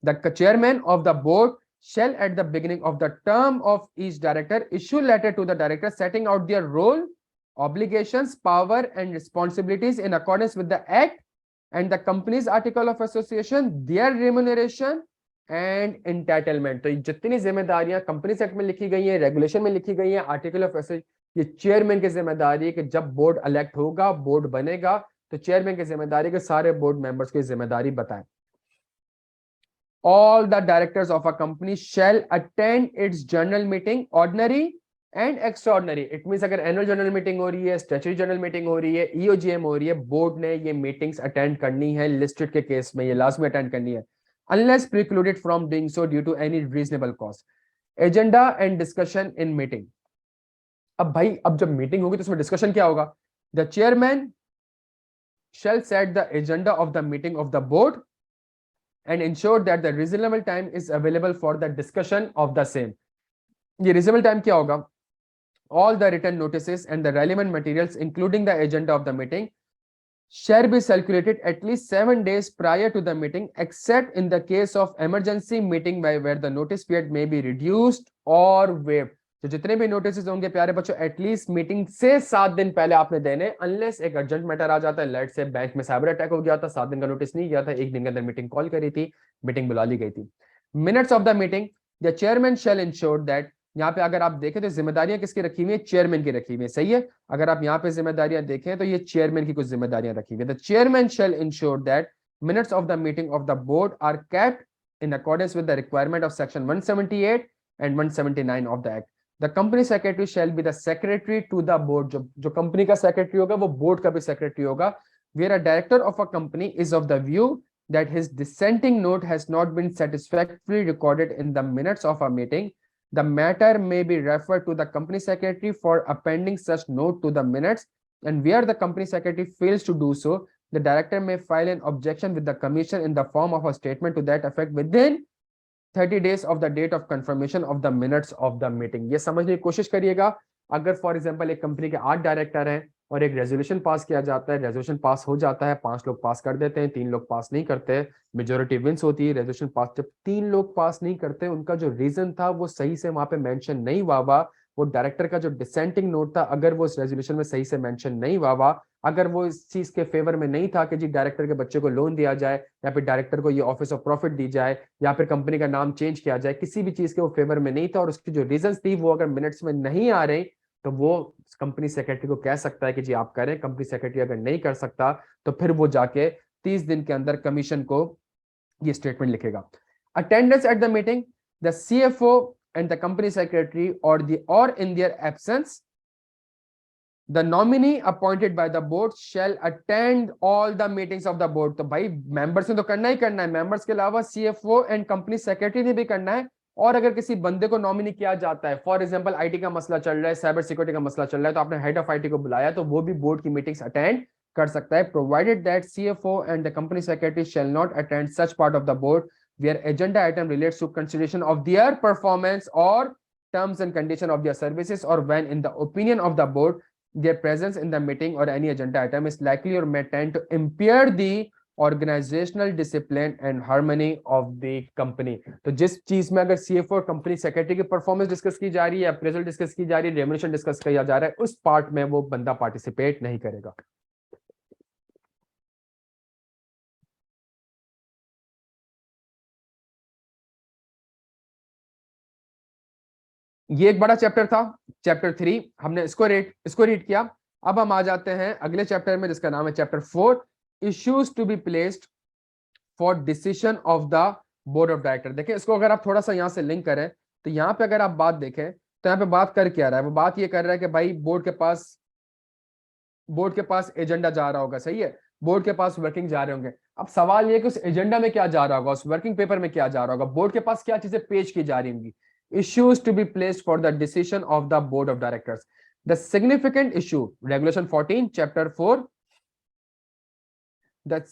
The chairman of the board shall at the beginning of the term of each director issue letter to the director setting out their role, obligations, power and responsibilities in accordance with the act and the company's article of association, their remuneration and entitlement। तो जितनी जिम्मेदारियां company act में लिखी गई हैं, regulation में लिखी गई हैं, आर्टिकल ऑफ एसोसिएशन, ये चेयरमैन की जिम्मेदारी है कि जब बोर्ड इलेक्ट होगा, बोर्ड बनेगा, तो चेयरमैन की जिम्मेदारी है कि सारे बोर्ड मेंबर्स की जिम्मेदारी बताएं। All the directors of a company shall attend its general meeting, ordinary and extraordinary। It means अगर annual general meeting हो रही है, statutory general meeting हो रही है, EOGM हो रही है, बोर्ड ने ये मीटिंग्स अटेंड करनी है। लिस्टेड के केस में ये लाजमी अटेंड करनी है, unless precluded from doing so due to any reasonable cause। Agenda and discussion in meeting. अब भाई, अब जब मीटिंग होगी तो उसमें डिस्कशन क्या होगा? The chairman shall set the agenda of the meeting of the board and ensure that the reasonable time is available for the discussion of the same। ये reasonable time क्या होगा? All the written notices and the relevant materials including the agenda of the meeting shall be circulated at least 7 days prior to the meeting except in the case of emergency meeting where the notice period may be reduced or waived। तो जितने भी notice होंगे प्यारे बच्चों, at least meeting से 7 दिन पहले आपने देने, अनलेस एक अर्जेंट मैटर आ जाता है, लाइट से बैंक में साइबर अटैक हो गया था, 7 दिन का नोटिस नहीं गया था, 1 दिन के अंदर मीटिंग कॉल करी थी, मीटिंग बुला ली गई थी। Minutes of the meeting, the chairman shall ensure that. यहाँ पे अगर आप देखें तो जिम्मेदारियां किसकी रखी हुई है? चेयरमैन की रखी हुई है, सही है। अगर आप यहाँ पे जिम्मेदारियां देखें तो ये चेयरमैन की कुछ जिम्मेदारियां रखी हुई है। The chairman shall ensure that minutes of the meeting of the board are kept in accordance with the requirement of section 178 and 179 of the act. The company secretary shall be the secretary to the board। जो company का secretary होगा वो board का भी secretary होगा। Where a director of a company is of the view that his dissenting note has not been satisfactorily recorded in the minutes of a meeting, the matter may be referred to the company secretary for appending such note to the minutes, and where the company secretary fails to do so, the director may file an objection with the commission in the form of a statement to that effect within 30 days of the date of confirmation of the minutes of the meeting। ये समझने की कोशिश करिएगा। अगर for example एक company के 8 director हैं और एक रेजोल्यूशन पास किया जाता है, रेजोल्यूशन पास हो जाता है, 5 लोग पास कर देते हैं, 3 लोग पास नहीं करते, मेजोरिटी विंस होती है, रेजोल्यूशन पास। जब 3 लोग पास नहीं करते, उनका जो रीजन था वो सही से वहां पे मेंशन नहीं हुआ, वो डायरेक्टर का जो डिसेंटिंग नोट था, अगर वो इस रेजोल्यूशन में सही से मेंशन नहीं हुआ, अगर वो इस चीज के फेवर में नहीं था कि जी डायरेक्टर के बच्चे को लोन दिया जाए, या फिर डायरेक्टर को ये ऑफिस ऑफ प्रॉफिट दी जाए, या फिर कंपनी का नाम चेंज किया जाए, किसी भी चीज के वो फेवर में नहीं था और उसकी जो रीजंस थी वो अगर मिनट्स में नहीं आ रही, तो वो कंपनी सेक्रेटरी को कह सकता है कि जी आप करें। कंपनी सेक्रेटरी अगर नहीं कर सकता तो फिर वो जाके 30 दिन के अंदर कमीशन को ये स्टेटमेंट लिखेगा। Attendance at the meeting, the CFO and the company secretary or in their absence, the nominee appointed by the board shall attend all the meetings of the board। तो भाई मेंबर्स ने तो करना ही करना है, मेंबर्स के अलावा सीएफओ एंड कंपनी सेक्रेटरी ने भी करना है। और अगर किसी बंदे को नॉमिनी किया जाता है, फॉर एग्जांपल आईटी का मसला चल रहा है, साइबर सिक्योरिटी का मसला चल रहा है, तो आपने हेड ऑफ आईटी को बुलाया, तो वो भी बोर्ड की मीटिंग्स अटेंड कर सकता है, provided that CFO and the company secretary shall not attend such part of the board where agenda item relates to consideration of their performance or terms and condition of their services, or when in the opinion of the board their presence in the meeting or any agenda item is likely or may tend to impair the organizational discipline and harmony of the company। तो जिस चीज में अगर CFO और company secretary की performance discuss की जा रही है, अप्रेजल डिस्कस की जा रही है, रेम्युनरेशन डिस्कस किया जा रहा है, उस पार्ट में वो बंदा पार्टिसिपेट नहीं करेगा। ये एक बड़ा चैप्टर था, चैप्टर 3, हमने इसको रीड किया। अब हम आ जाते हैं अगले चैप्टर में जिसका नाम है chapter 4, issues to be placed for decision of the board of director. देखिए इसको अगर आप थोड़ा सा यहाँ से लिंक करें तो यहाँ पे अगर आप बात देखें तो यहाँ पे बात कर क्या रहा है, वो बात ये कर रहा है कि भाई बोर्ड के पास बोर्ड के पास एजेंडा जा रहा होगा, सही है, बोर्ड के पास वर्किंग जा रहे होंगे। अब सवाल ये कि उस एजेंडा में क्या जा रहा होगा, उस वर्किंग पेपर में क्या जा रहा होगा, बोर्ड के पास क्या चीजें पेश की जा रही होंगी। Issues to be placed for the decision of the board of directors, the significant issue, regulation 14 chapter 4, the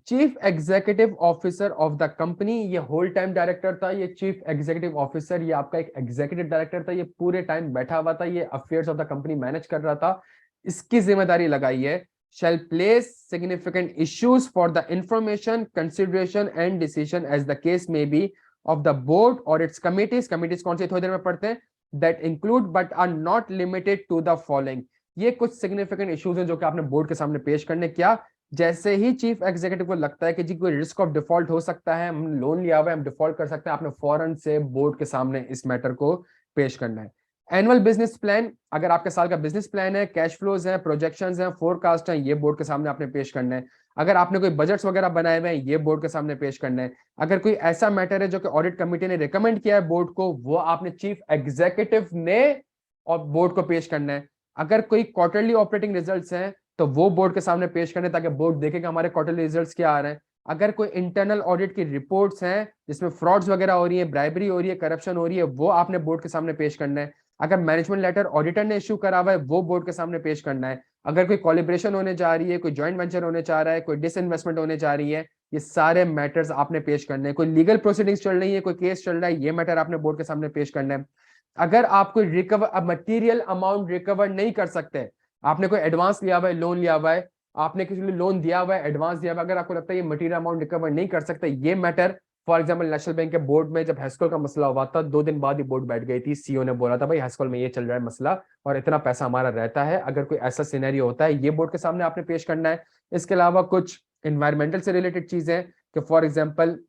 chief executive officer of the company, ये होल टाइम डायरेक्टर था, ये चीफ एग्जीक्यूटिव ऑफिसर, ये आपका एक एग्जीक्यूटिव डायरेक्टर था, ये पूरे time बैठा हुआ था, ये affairs of the company manage कर रहा था, इसकी जिम्मेदारी लगाई है। shall place significant issues for the information, consideration and decision as the case may be of the board or its committees, committees कौन सी थोड़ी देर में पढ़ते हैं, that include but are not limited to the following, ये कुछ significant issues हैं जो कि आपने बोर्ड के सामने पेश करने, क्या, जैसे ही चीफ एग्जीक्यूटिव को लगता है कि जी कोई रिस्क ऑफ डिफॉल्ट हो सकता है, हम लोन लिया हुआ है, हम डिफॉल्ट कर सकते हैं, आपने फौरन से बोर्ड के सामने इस मैटर को पेश करना है। एनुअल बिजनेस प्लान, अगर आपके साल का बिजनेस प्लान है, कैश फ्लोज है, प्रोजेक्शंस हैं, फोरकास्ट हैं, ये बोर्ड के सामने आपने पेश करना है। अगर आपने कोई बजट्स वगैरह बनाए हुए हैं, ये बोर्ड के सामने पेश करना है। अगर कोई ऐसा मैटर है जो कि ऑडिट कमेटी ने रिकमेंड किया है बोर्ड को, वो आपने चीफ एग्जीक्यूटिव ने और बोर्ड को पेश करना है। अगर कोई क्वार्टरली ऑपरेटिंग रिजल्ट्स हैं तो वो बोर्ड के सामने पेश करने, ताकि बोर्ड देखेगा हमारे क्वार्टरली रिजल्ट्स क्या आ रहे हैं। अगर कोई इंटरनल ऑडिट की रिपोर्ट्स हैं जिसमें फ्रॉड्स वगैरह हो रही है, ब्राइबरी हो रही है, करप्शन हो रही है, वो आपने बोर्ड के सामने पेश करना है। अगर मैनेजमेंट लेटर ऑडिटर ने इश्यू करा हुआ है, वो बोर्ड के सामने पेश करना है। अगर कोई कोलैबोरेशन होने जा रही है, कोई जॉइंट वेंचर होने जा रहा है, कोई डिसइन्वेस्टमेंट होने जा रही है, ये सारे मैटर्स आपने पेश करने हैं। कोई लीगल प्रोसीडिंग्स चल रही है, कोई केस चल रहा है, ये मैटर आपने बोर्ड के सामने पेश करना है। अगर आप कोई रिकवर मटीरियल अमाउंट रिकवर नहीं कर सकते, आपने कोई एडवांस लिया हुआ है, लोन लिया हुआ है, आपने किसी को लोन दिया हुआ है, एडवांस दिया हुआ है, अगर आपको लगता है ये मटीरियल अमाउंट रिकवर नहीं कर सकते, ये matter, for example national bank के बोर्ड में जब हैस्कॉल का मसला हुआ था, 2 दिन बाद ही बोर्ड बैठ गई थी, सीईओ ने बोला था भाई हैस्कॉल में ये चल रहा है मसला और इतना पैसा हमारा रहता है, अगर कोई ऐसा सिनेरियो होता है, ये बोर्ड के सामने आपने पेश करना है। इसके अलावा कुछ एनवायरमेंटल से रिलेटेड चीजें कि फॉर एग्जाम्पल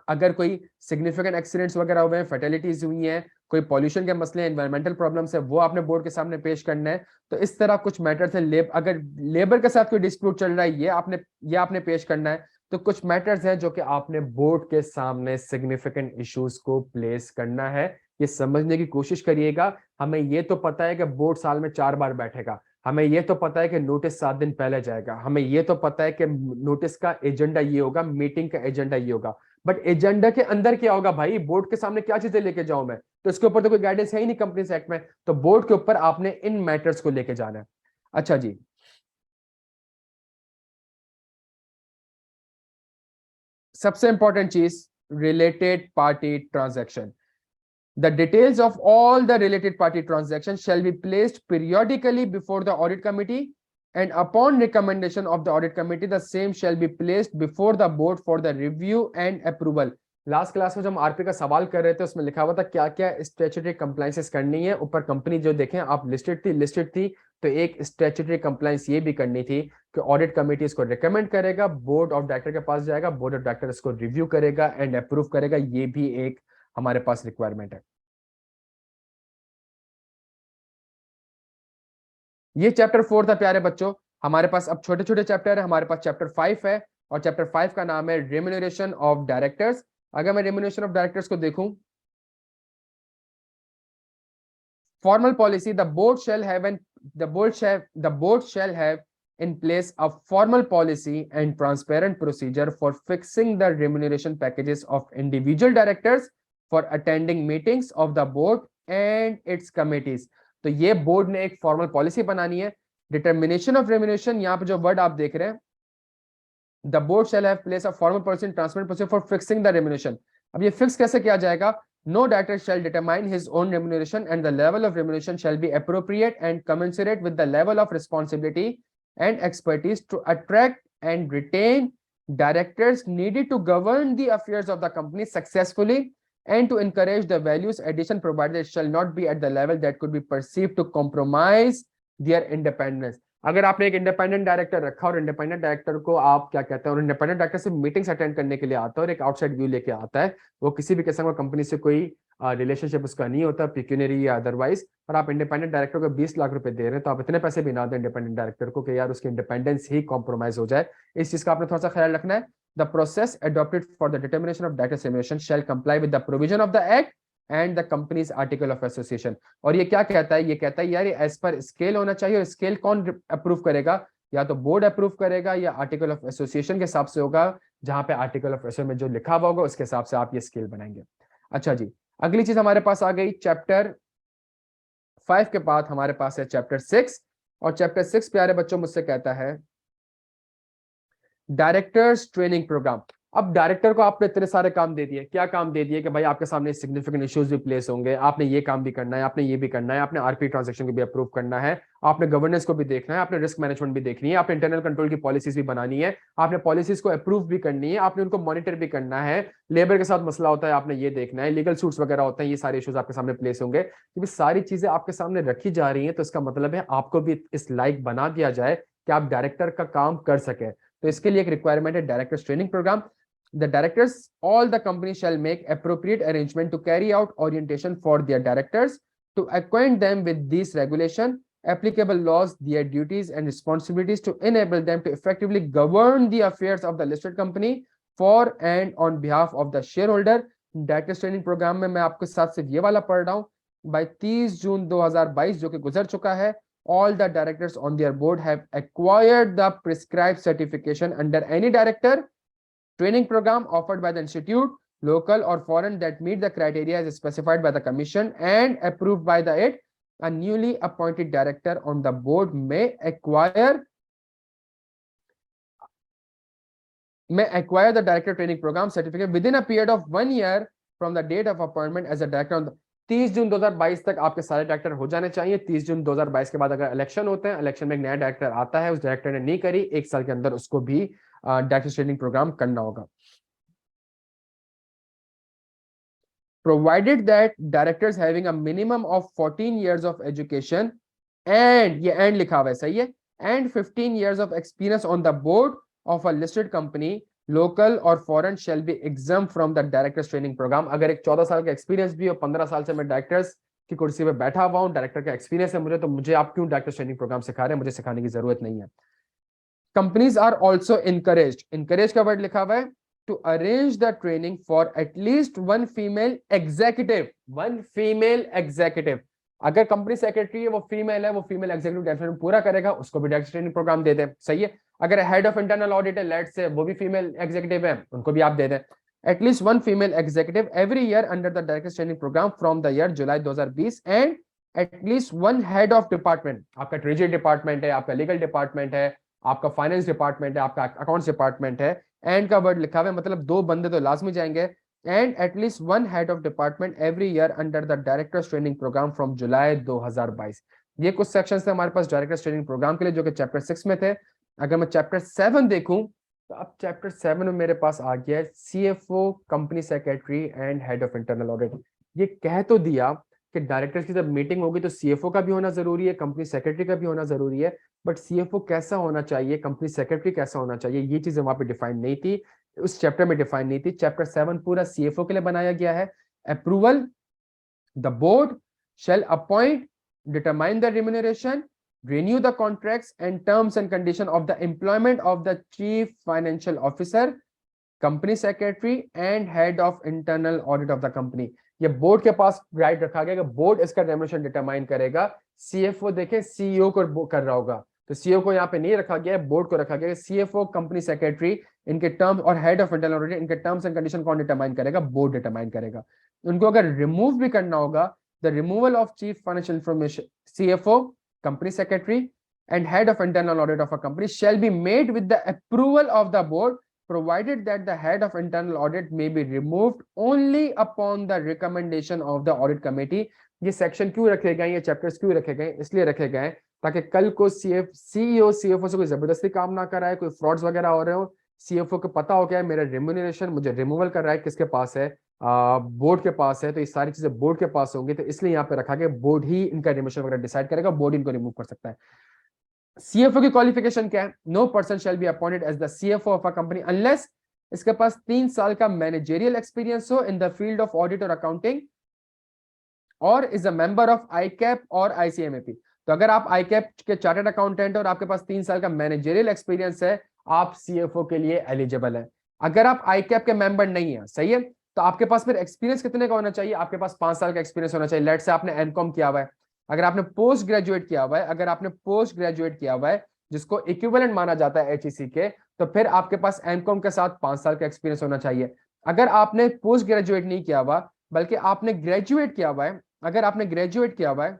अगर कोई सिग्निफिकेंट एक्सीडेंट्स वगैरह हुए हैं, फर्टिलिटीज हुई हैं, कोई पॉल्यूशन के मसले, एनवायरमेंटल प्रॉब्लम्स है, वो आपने बोर्ड के सामने पेश करना है। तो इस तरह कुछ मैटर्स हैं। अगर लेबर के साथ कोई डिस्प्यूट चल रहा है, ये आपने पेश करना है। तो कुछ मैटर्स हैं जो कि आपने बोर्ड के सामने सिग्निफिकेंट इश्यूज को प्लेस करना है। ये समझने की कोशिश करिएगा। हमें ये तो पता है कि बोर्ड साल में 4 बार बैठेगा, हमें ये तो पता है कि नोटिस 7 दिन पहले जाएगा, हमें ये तो पता है कि नोटिस का एजेंडा ये होगा, मीटिंग का एजेंडा ये होगा, बट एजेंडा के अंदर क्या होगा भाई, बोर्ड के सामने क्या चीजें लेके जाऊं मैं, तो इसके ऊपर तो कोई गाइडेंस है ही नहीं कंपनीज एक्ट में। तो बोर्ड के ऊपर आपने इन मैटर्स को लेके जाना है। अच्छा जी, सबसे इंपॉर्टेंट चीज, related party transaction. The details of all the related party transactions shall be placed periodically before the audit committee, and upon recommendation of the audit committee, the same shall be placed before the board for the review and approval. Last class में जब हम RP का सवाल कर रहे थे, उसमें लिखा हुआ था क्या क्या स्टैट्यूटरी कंप्लायंसेस करनी है। ऊपर कंपनी जो देखें आप लिस्टेड थी, तो एक स्टैट्यूटरी कंप्लायंस ये भी करनी थी कि ऑडिट कमेटी इसको रिकमेंड करेगा, बोर्ड ऑफ डायरेक्टर के पास जाएगा, बोर्ड ऑफ डायरेक्टर इसको रिव्यू करेगा एंड अप्रूव करेगा। ये भी एक हमारे पास रिक्वायरमेंट है। ये चैप्टर 4 था प्यारे बच्चों। हमारे पास अब छोटे छोटे चैप्टर है, हमारे पास चैप्टर 5 है और चैप्टर 5 का नाम है रेम्यूनरेशन ऑफ डायरेक्टर्स। अगर मैं रेम्यूनरेशन ऑफ डायरेक्टर्स को देखूं, formal policy, the board shall have in place a formal policy and transparent procedure for fixing the remuneration packages of individual directors for attending meetings of the board and its committees। तो ये board ने एक formal policy बनानी है। Determination of remuneration, यहाँ पे जो word आप देख रहे हैं, the board shall have place a formal policy and transparent procedure for fixing the remuneration. अब ये फिक्स कैसे किया जाएगा? No director shall determine his own remuneration, and the level of remuneration shall be appropriate and commensurate with the level of responsibility and expertise to attract and retain directors needed to govern the affairs of the company successfully and to encourage the values addition, provided it shall not be at the level that could be perceived to compromise their independence। अगर आपने एक independent director रखा और independent director को आप क्या कहते हैं, और इंडिपेंडेंट डायरेक्टर सिर्फ मीटिंग्स अटेंड करने के लिए आता है और एक आउटसाइड व्यू लेके आता है, वो किसी भी किस्म का कंपनी से कोई रिलेशनशिप उसका नहीं होता, पिक्यूनरी या अदरवाइज, और आप इंडिपेंडेंट डायरेक्टर को 20 लाख रुपए दे रहे हैं, तो आप इतने पैसे भी ना दें इंडिपेंडेंट डायरेक्टर को कि यार उसकी इंडिपेंडेंस ही कॉम्प्रोमाइज हो जाए। इस चीज का आपने थोड़ा सा ख्याल रखना है। The process adopted for the determination of director's remuneration shall comply with the provision of the act and the companies article of association. और ये क्या कहता है, ये कहता है यार ये एज पर स्केल होना चाहिए, और स्केल कौन अप्रूव करेगा, या तो बोर्ड अप्रूव करेगा या आर्टिकल ऑफ एसोसिएशन के हिसाब से होगा, जहां पे आर्टिकल ऑफ एसोसिएशन में जो लिखा हुआ होगा उसके हिसाब से आप ये स्केल बनाएंगे। अच्छा जी, अगली चीज हमारे पास आ गई चैप्टर 5 के बाद हमारे पास है चैप्टर 6, और चैप्टर 6 प्यारे बच्चों मुझसे कहता है डायरेक्टर्स ट्रेनिंग प्रोग्राम। अब डायरेक्टर को आपने इतने सारे काम दे दिए, क्या काम दे दिए कि भाई आपके सामने सिग्निफिकेंट इश्यूज भी प्लेस होंगे, आपने ये काम भी करना है, आपने ये भी करना है, आपने आरपी ट्रांजैक्शन को भी अप्रूव करना है, आपने गवर्नेंस को भी देखना है, आपने रिस्क मैनेजमेंट भी देखनी है, आपने इंटरनल कंट्रोल की पॉलिसीज भी बनानी है, आपने पॉलिसीज को अप्रूव भी करनी है, आपने उनको मॉनिटर भी करना है, लेबर के साथ मसला होता है आपने ये देखना है, लीगल सूट्स वगैरह होते हैं, ये सारे इश्यूज आपके सामने प्लेस होंगे। क्योंकि सारी चीजें आपके सामने रखी जा रही हैं तो इसका मतलब है आपको भी इस लायक बना दिया जाए कि आप डायरेक्टर का काम कर सके। तो इसके लिए एक रिक्वायरमेंट है directors training programme. The directors, all the companies shall make appropriate arrangement to carry out orientation for their directors, to acquaint them with these regulation, applicable laws, their duties and responsibilities, to enable them to effectively govern the affairs of the listed company for and on behalf of the shareholder। Directors training program में मैं आपके साथ सिर्फ ये वाला पढ़ रहा हूँ। By 30 जून 2022 जो कि गुजर चुका है, all the directors on their board have acquired the prescribed certification under any director training program offered by the institute, local or foreign, that meet the criteria as specified by the commission and approved by the it. A newly appointed director on the board may acquire the director training program certificate within a period of 1 year from the date of appointment as a director on the 30 जून 2022 तक आपके सारे director हो जाने चाहिए। 30 जून 2022 के बाद अगर election होते हैं, इलेक्शन में एक नया डायरेक्टर आता है, उस डायरेक्टर ने नहीं करी, 1 साल के अंदर उसको भी डायरेक्टर ट्रेनिंग प्रोग्राम करना होगा। Provided that directors having a minimum of 14 years of education and ये and लिखा हुआ है, सही है, and 15 years of experience on the board of a listed company, local or foreign, shall be exempt from the directors training program। अगर एक 14 साल का एक्सपीरियंस भी हो, 15 साल से मैं डायरेक्टर्स की कुर्सी पे बैठा हुआ हूँ, डायरेक्टर का एक्सपीरियंस है मुझे, तो मुझे आप क्यों डायरेक्टर ट्रेनिंग प्रोग्राम सिखा रहे हैं, मुझे सिखाने की जरूरत नहीं है। Companies are also encouraged, encourage का वर्ड लिखा हुआ है, to arrange the training for at least one female executive, one female executive। अगर कंपनी सेक्रेटरी है वो फीमेल है, वो फीमेल एग्जीक्यूटिव डेफिनेटली पूरा करेगा, उसको भी डायरेक्टर ट्रेनिंग प्रोग्राम दे दें, सही है। अगर हेड ऑफ इंटरनल ऑडिट है लेट से, वो भी फीमेल एग्जीक्यूटिव है, उनको भी आप दे दें। at least one female executive every year under the director training program from the year July 2020, and at least one head of department, आपका ट्रेजरी डिपार्टमेंट है, आपका लीगल डिपार्टमेंट है, आपका फाइनेंस डिपार्टमेंट है, आपका अकाउंट्स डिपार्टमेंट है, and का word लिखा हुआ है, मतलब 2 बंदे तो लाजमी जाएंगे, and at least one head of department every year under the directors training programme from July 2022। ये कुछ सेक्शंस थे हमारे पास डायरेक्टर्स ट्रेनिंग प्रोग्राम के लिए जो कि चैप्टर 6 में थे। अगर मैं चैप्टर 7 देखूं तो अब चैप्टर 7 में मेरे पास आ गया है CFO, company secretary and head of internal audit. ये कह तो दिया कि डायरेक्टर्स की जब मीटिंग होगी तो सीएफओ का भी होना जरूरी है, कंपनी सेक्रेटरी का भी होना जरूरी है, बट सीएफओ कैसा होना चाहिए, कंपनी सेक्रेटरी कैसा होना चाहिए, ये चीजें वहां पे डिफाइन नहीं थी, उस चैप्टर में डिफाइन नहीं थी। चैप्टर 7 पूरा सीएफओ के लिए बनाया गया है। Approval, the board shall appoint, determine the remuneration, renew the contracts and terms and condition of the employment of the chief financial officer, company secretary and head of internal audit of the company। ये board के पास right रखा गया कि board इसका remuneration determine करेगा। CFO देखें CEO को कर रहा होगा, तो सीईओ को यहाँ पे नहीं रखा गया है, बोर्ड को रखा गया है। सीएफओ, कंपनी सेक्रेटरी, इनके टर्म्स और हेड ऑफ इंटरनल ऑडिट, इनके टर्म्स एंड कंडीशन कौन डिटरमाइन करेगा, बोर्ड डिटरमाइन करेगा। उनको अगर रिमूव भी करना होगा, the removal of chief financial information, CFO, company secretary and head of internal audit of a company shall be made with the approval of the board, provided that the head of internal audit may be removed only upon the recommendation of the audit committee। ये section क्यों रखे गए, ये chapters क्यों रखे गए, इसलिए रखे गए ताकि कल को सीईओ सीएफओ से कोई जबरदस्ती काम ना कराए, कोई फ्रॉड्स वगैरह हो रहे हो, सीएफओ को पता हो गया है मेरा रेम्यूनरेशन मुझे रिमूवल कर रहा है, किसके पास है, बोर्ड के पास है, तो ये सारी चीजें बोर्ड के पास होंगी, तो इसलिए यहाँ पे रखा गया बोर्ड ही इनका रिमूवल वगैरह डिसाइड करेगा, बोर्ड इनको रिमूव कर सकता है। सीएफओ की क्वालिफिकेशन क्या है, no person shall be appointed as the CFO of a company unless इसके पास 3 साल का मैनेजेरियल एक्सपीरियंस हो in the field of audit और अकाउंटिंग, और is a member of ICAP और आईसीएमएपी। तो अगर आप आईकैप के चार्टर्ड अकाउंटेंट और आपके पास 3 साल का मैनेजेरियल एक्सपीरियंस है, आप सीएफओ के लिए एलिजिबल है। अगर आप आईकैप के मेंबर नहीं है, सही है, तो आपके पास फिर एक्सपीरियंस कितने का होना चाहिए? आपके पास 5 साल का एक्सपीरियंस होना चाहिए। लेट से आपने एमकॉम किया हुआ है, अगर आपने पोस्ट ग्रेजुएट किया हुआ है, अगर आपने पोस्ट ग्रेजुएट किया हुआ है जिसको इक्विवेलेंट माना जाता है एचईसी के, तो फिर आपके पास एमकॉम के साथ 5 साल का एक्सपीरियंस होना चाहिए। अगर आपने पोस्ट ग्रेजुएट नहीं किया हुआ बल्कि आपने ग्रेजुएट किया हुआ है, अगर आपने ग्रेजुएट किया हुआ है,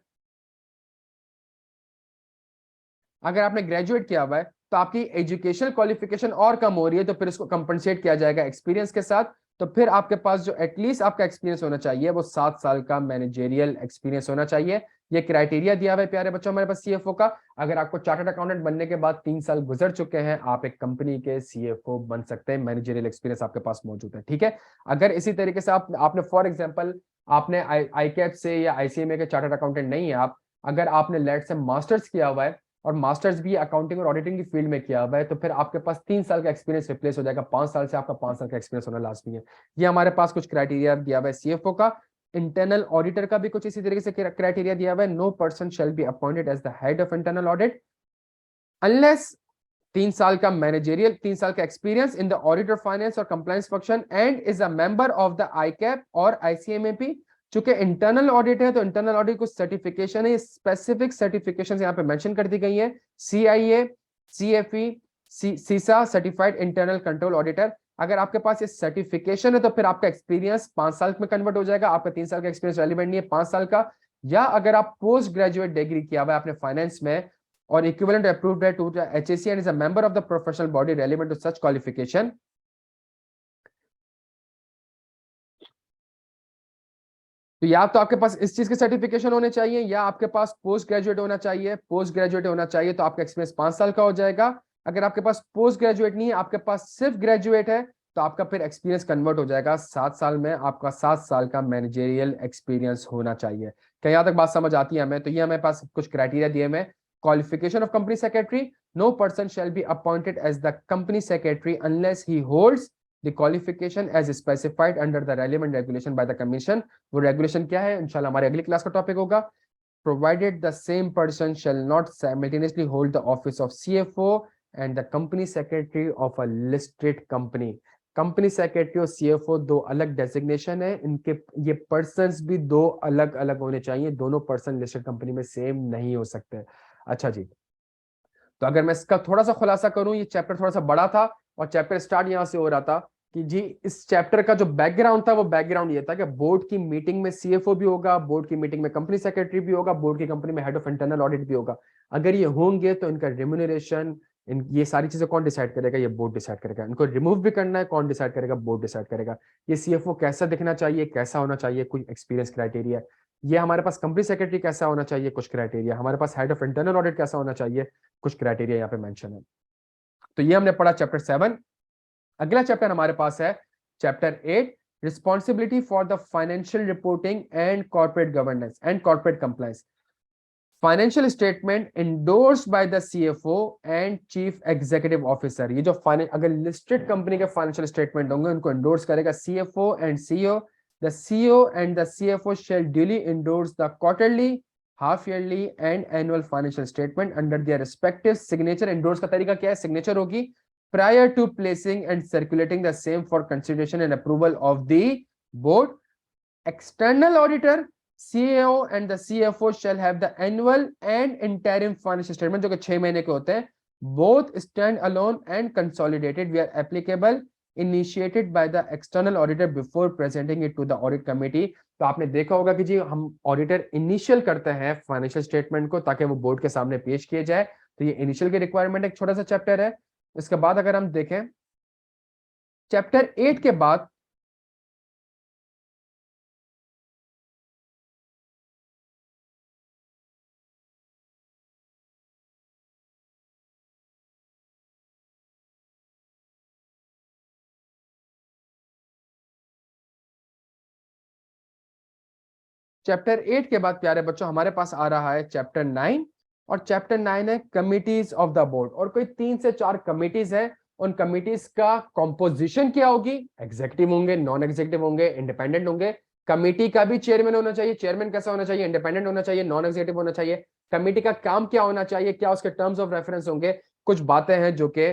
अगर आपने ग्रेजुएट किया हुआ है, तो आपकी एजुकेशनल क्वालिफिकेशन और कम हो रही है, तो फिर इसको कंपनसेट किया जाएगा एक्सपीरियंस के साथ। तो फिर आपके पास जो एटलीस्ट आपका एक्सपीरियंस होना चाहिए वो 7 साल का मैनेजेरियल एक्सपीरियंस होना चाहिए। ये क्राइटेरिया दिया हुआ है प्यारे बच्चों हमारे पास सीएफओ का। अगर आपको चार्टर्ड अकाउंटेंट बनने के बाद 3 साल गुजर चुके हैं, आप एक कंपनी के सीएफओ बन सकते हैं, मैनेजेरियल एक्सपीरियंस आपके पास मौजूद है, ठीक है। अगर इसी तरीके से आपने फॉर एग्जाम्पल आपने आईकैप से या आईसीएमए के चार्टर्ड अकाउंटेंट नहीं है आप, अगर आपने लेट से मास्टर्स किया हुआ है और मास्टर्स भी अकाउंटिंग और ऑडिटिंग की फील्ड में किया हुआ है, तो फिर आपके पास 3 साल का एक्सपीरियंस रिप्लेस हो जाएगा 5 साल से। आपका 5 साल का एक्सपीरियंस होना लाजमी है। ये हमारे पास कुछ क्राइटेरिया दिया हुआ है सीएफओ का। इंटरनल ऑडिटर का भी कुछ इसी तरीके से क्राइटेरिया दिया हुआ है। No person shall be appointed as the head of internal audit unless 3 साल का मैनेजेरियल, 3 साल का experience in the audit of finance और compliance function and is a member of the ICAP और आईसीएमएपी। चूंकि इंटरनल ऑडिट है तो internal audit कुछ सर्टिफिकेशन है, स्पेसिफिक सर्टिफिकेशन यहाँ पे मेंशन कर दी गई है। CIA, CFE, CISA certified internal control auditor. अगर आपके पास ये सर्टिफिकेशन है तो फिर आपका एक्सपीरियंस 5 साल में कन्वर्ट हो जाएगा। आपका 3 साल का एक्सपीरियंस रेलिवेंट नहीं है 5 साल का। या अगर आप पोस्ट ग्रेजुएट डिग्री किया हुआ है आपने फाइनेंस में और equivalent approved by to the HAC and is a member of the professional body relevant to such qualification, तो या तो आपके पास इस चीज के सर्टिफिकेशन होने चाहिए या आपके पास पोस्ट ग्रेजुएट होना चाहिए। पोस्ट ग्रेजुएट होना चाहिए तो आपका एक्सपीरियंस 5 साल का हो जाएगा। अगर आपके पास पोस्ट ग्रेजुएट नहीं है, आपके पास सिर्फ ग्रेजुएट है, तो आपका फिर एक्सपीरियंस कन्वर्ट हो जाएगा 7 साल में। आपका 7 साल का मैनेजेरियल एक्सपीरियंस होना चाहिए। क्या यहाँ तक बात समझ आती है हमें? तो ये हमें पास कुछ क्राइटेरिया दिए हुए। Qualification of company secretary, no person shall be appointed as the company secretary unless he holds the qualification as specified under the relevant regulation by the commission। वो रेगुलेशन क्या है इंशाल्लाह हमारी अगली क्लास का टॉपिक होगा। Provided the same person shall not simultaneously hold the office of CFO and the company secretary of a listed company। Company secretary और CFO दो अलग डेजिग्नेशन है इनके, ये पर्सन्स भी दो अलग अलग होने चाहिए। दोनों पर्सन लिस्टेड कंपनी में सेम नहीं हो सकते। अच्छा जी, तो अगर मैं इसका थोड़ा सा खुलासा करूं, ये चैप्टर थोड़ा सा बड़ा था और चैप्टर स्टार्ट यहां से हो रहा था कि जी इस चैप्टर का जो बैकग्राउंड था वो बैकग्राउंड ये था कि बोर्ड की मीटिंग में सीएफओ भी होगा, बोर्ड की मीटिंग में कंपनी सेक्रेटरी भी होगा, बोर्ड की कंपनी में हेड ऑफ इंटरनल ऑडिट भी होगा। अगर ये होंगे तो इनका रेम्यूनरेशन, इन ये सारी चीजें कौन डिसाइड करेगा? ये बोर्ड डिसाइड करेगा। इनको रिमूव भी करना है, कौन डिसाइड करेगा? बोर्ड डिसाइड करेगा। ये सीएफओ कैसा दिखना चाहिए, कैसा होना चाहिए, कोई एक्सपीरियंस क्राइटेरिया। ये हमारे पास कंपनी सेक्रेटरी कैसा होना चाहिए, कुछ क्राइटेरिया। हमारे पास हेड ऑफ इंटरनल ऑडिट कैसा होना चाहिए, कुछ क्राइटेरिया यहाँ पे मेंशन है। तो ये हमने पढ़ा चैप्टर 7। अगला चैप्टर हमारे पास है chapter 8, responsibility for the financial reporting and corporate governance and corporate compliance. Financial statement endorsed by the CFO and chief executive officer. ये जो अगर लिस्टेड कंपनी के फाइनेंशियल स्टेटमेंट होंगे उनको इंडोर्स करेगा CFO and CEO. The CEO and the CFO shall duly endorse the quarterly, half-yearly and annual financial statement under their respective signature। Endorse का तरीका क्या है? Signature होगी prior to placing and circulating the same for consideration and approval of the board। External auditor, CEO and the CFO shall have the annual and interim financial statement जो कि 6 महीने के होते हैं, both stand alone and consolidated where applicable, initiated by the external auditor before presenting it to the audit committee। तो आपने देखा होगा कि जी हम ऑडिटर इनिशियल करते हैं फाइनेंशियल स्टेटमेंट को ताकि वो बोर्ड के सामने पेश किए जाए। तो ये इनिशियल की रिक्वायरमेंट एक छोटा सा चैप्टर है। इसके बाद अगर हम देखें चैप्टर 8 के बाद चैप्टर 8 के बाद प्यारे बच्चों हमारे पास आ रहा है चैप्टर 9। और चैप्टर 9 है कमिटीज ऑफ द बोर्ड। और कोई 3 से 4 कमिटीज है। उन कमिटीज का कॉम्पोजिशन क्या होगी? एग्जीक्यूटिव होंगे, नॉन एग्जीक्यूटिव होंगे, इंडिपेंडेंट होंगे। कमिटी का भी चेयरमैन होना चाहिए। चेयरमैन कैसा होना चाहिए? इंडिपेंडेंट होना चाहिए, नॉन एग्जीक्यूटिव होना चाहिए। कमिटी का काम क्या होना चाहिए, क्या उसके टर्म्स ऑफ रेफरेंस होंगे। कुछ बातें हैं जो कि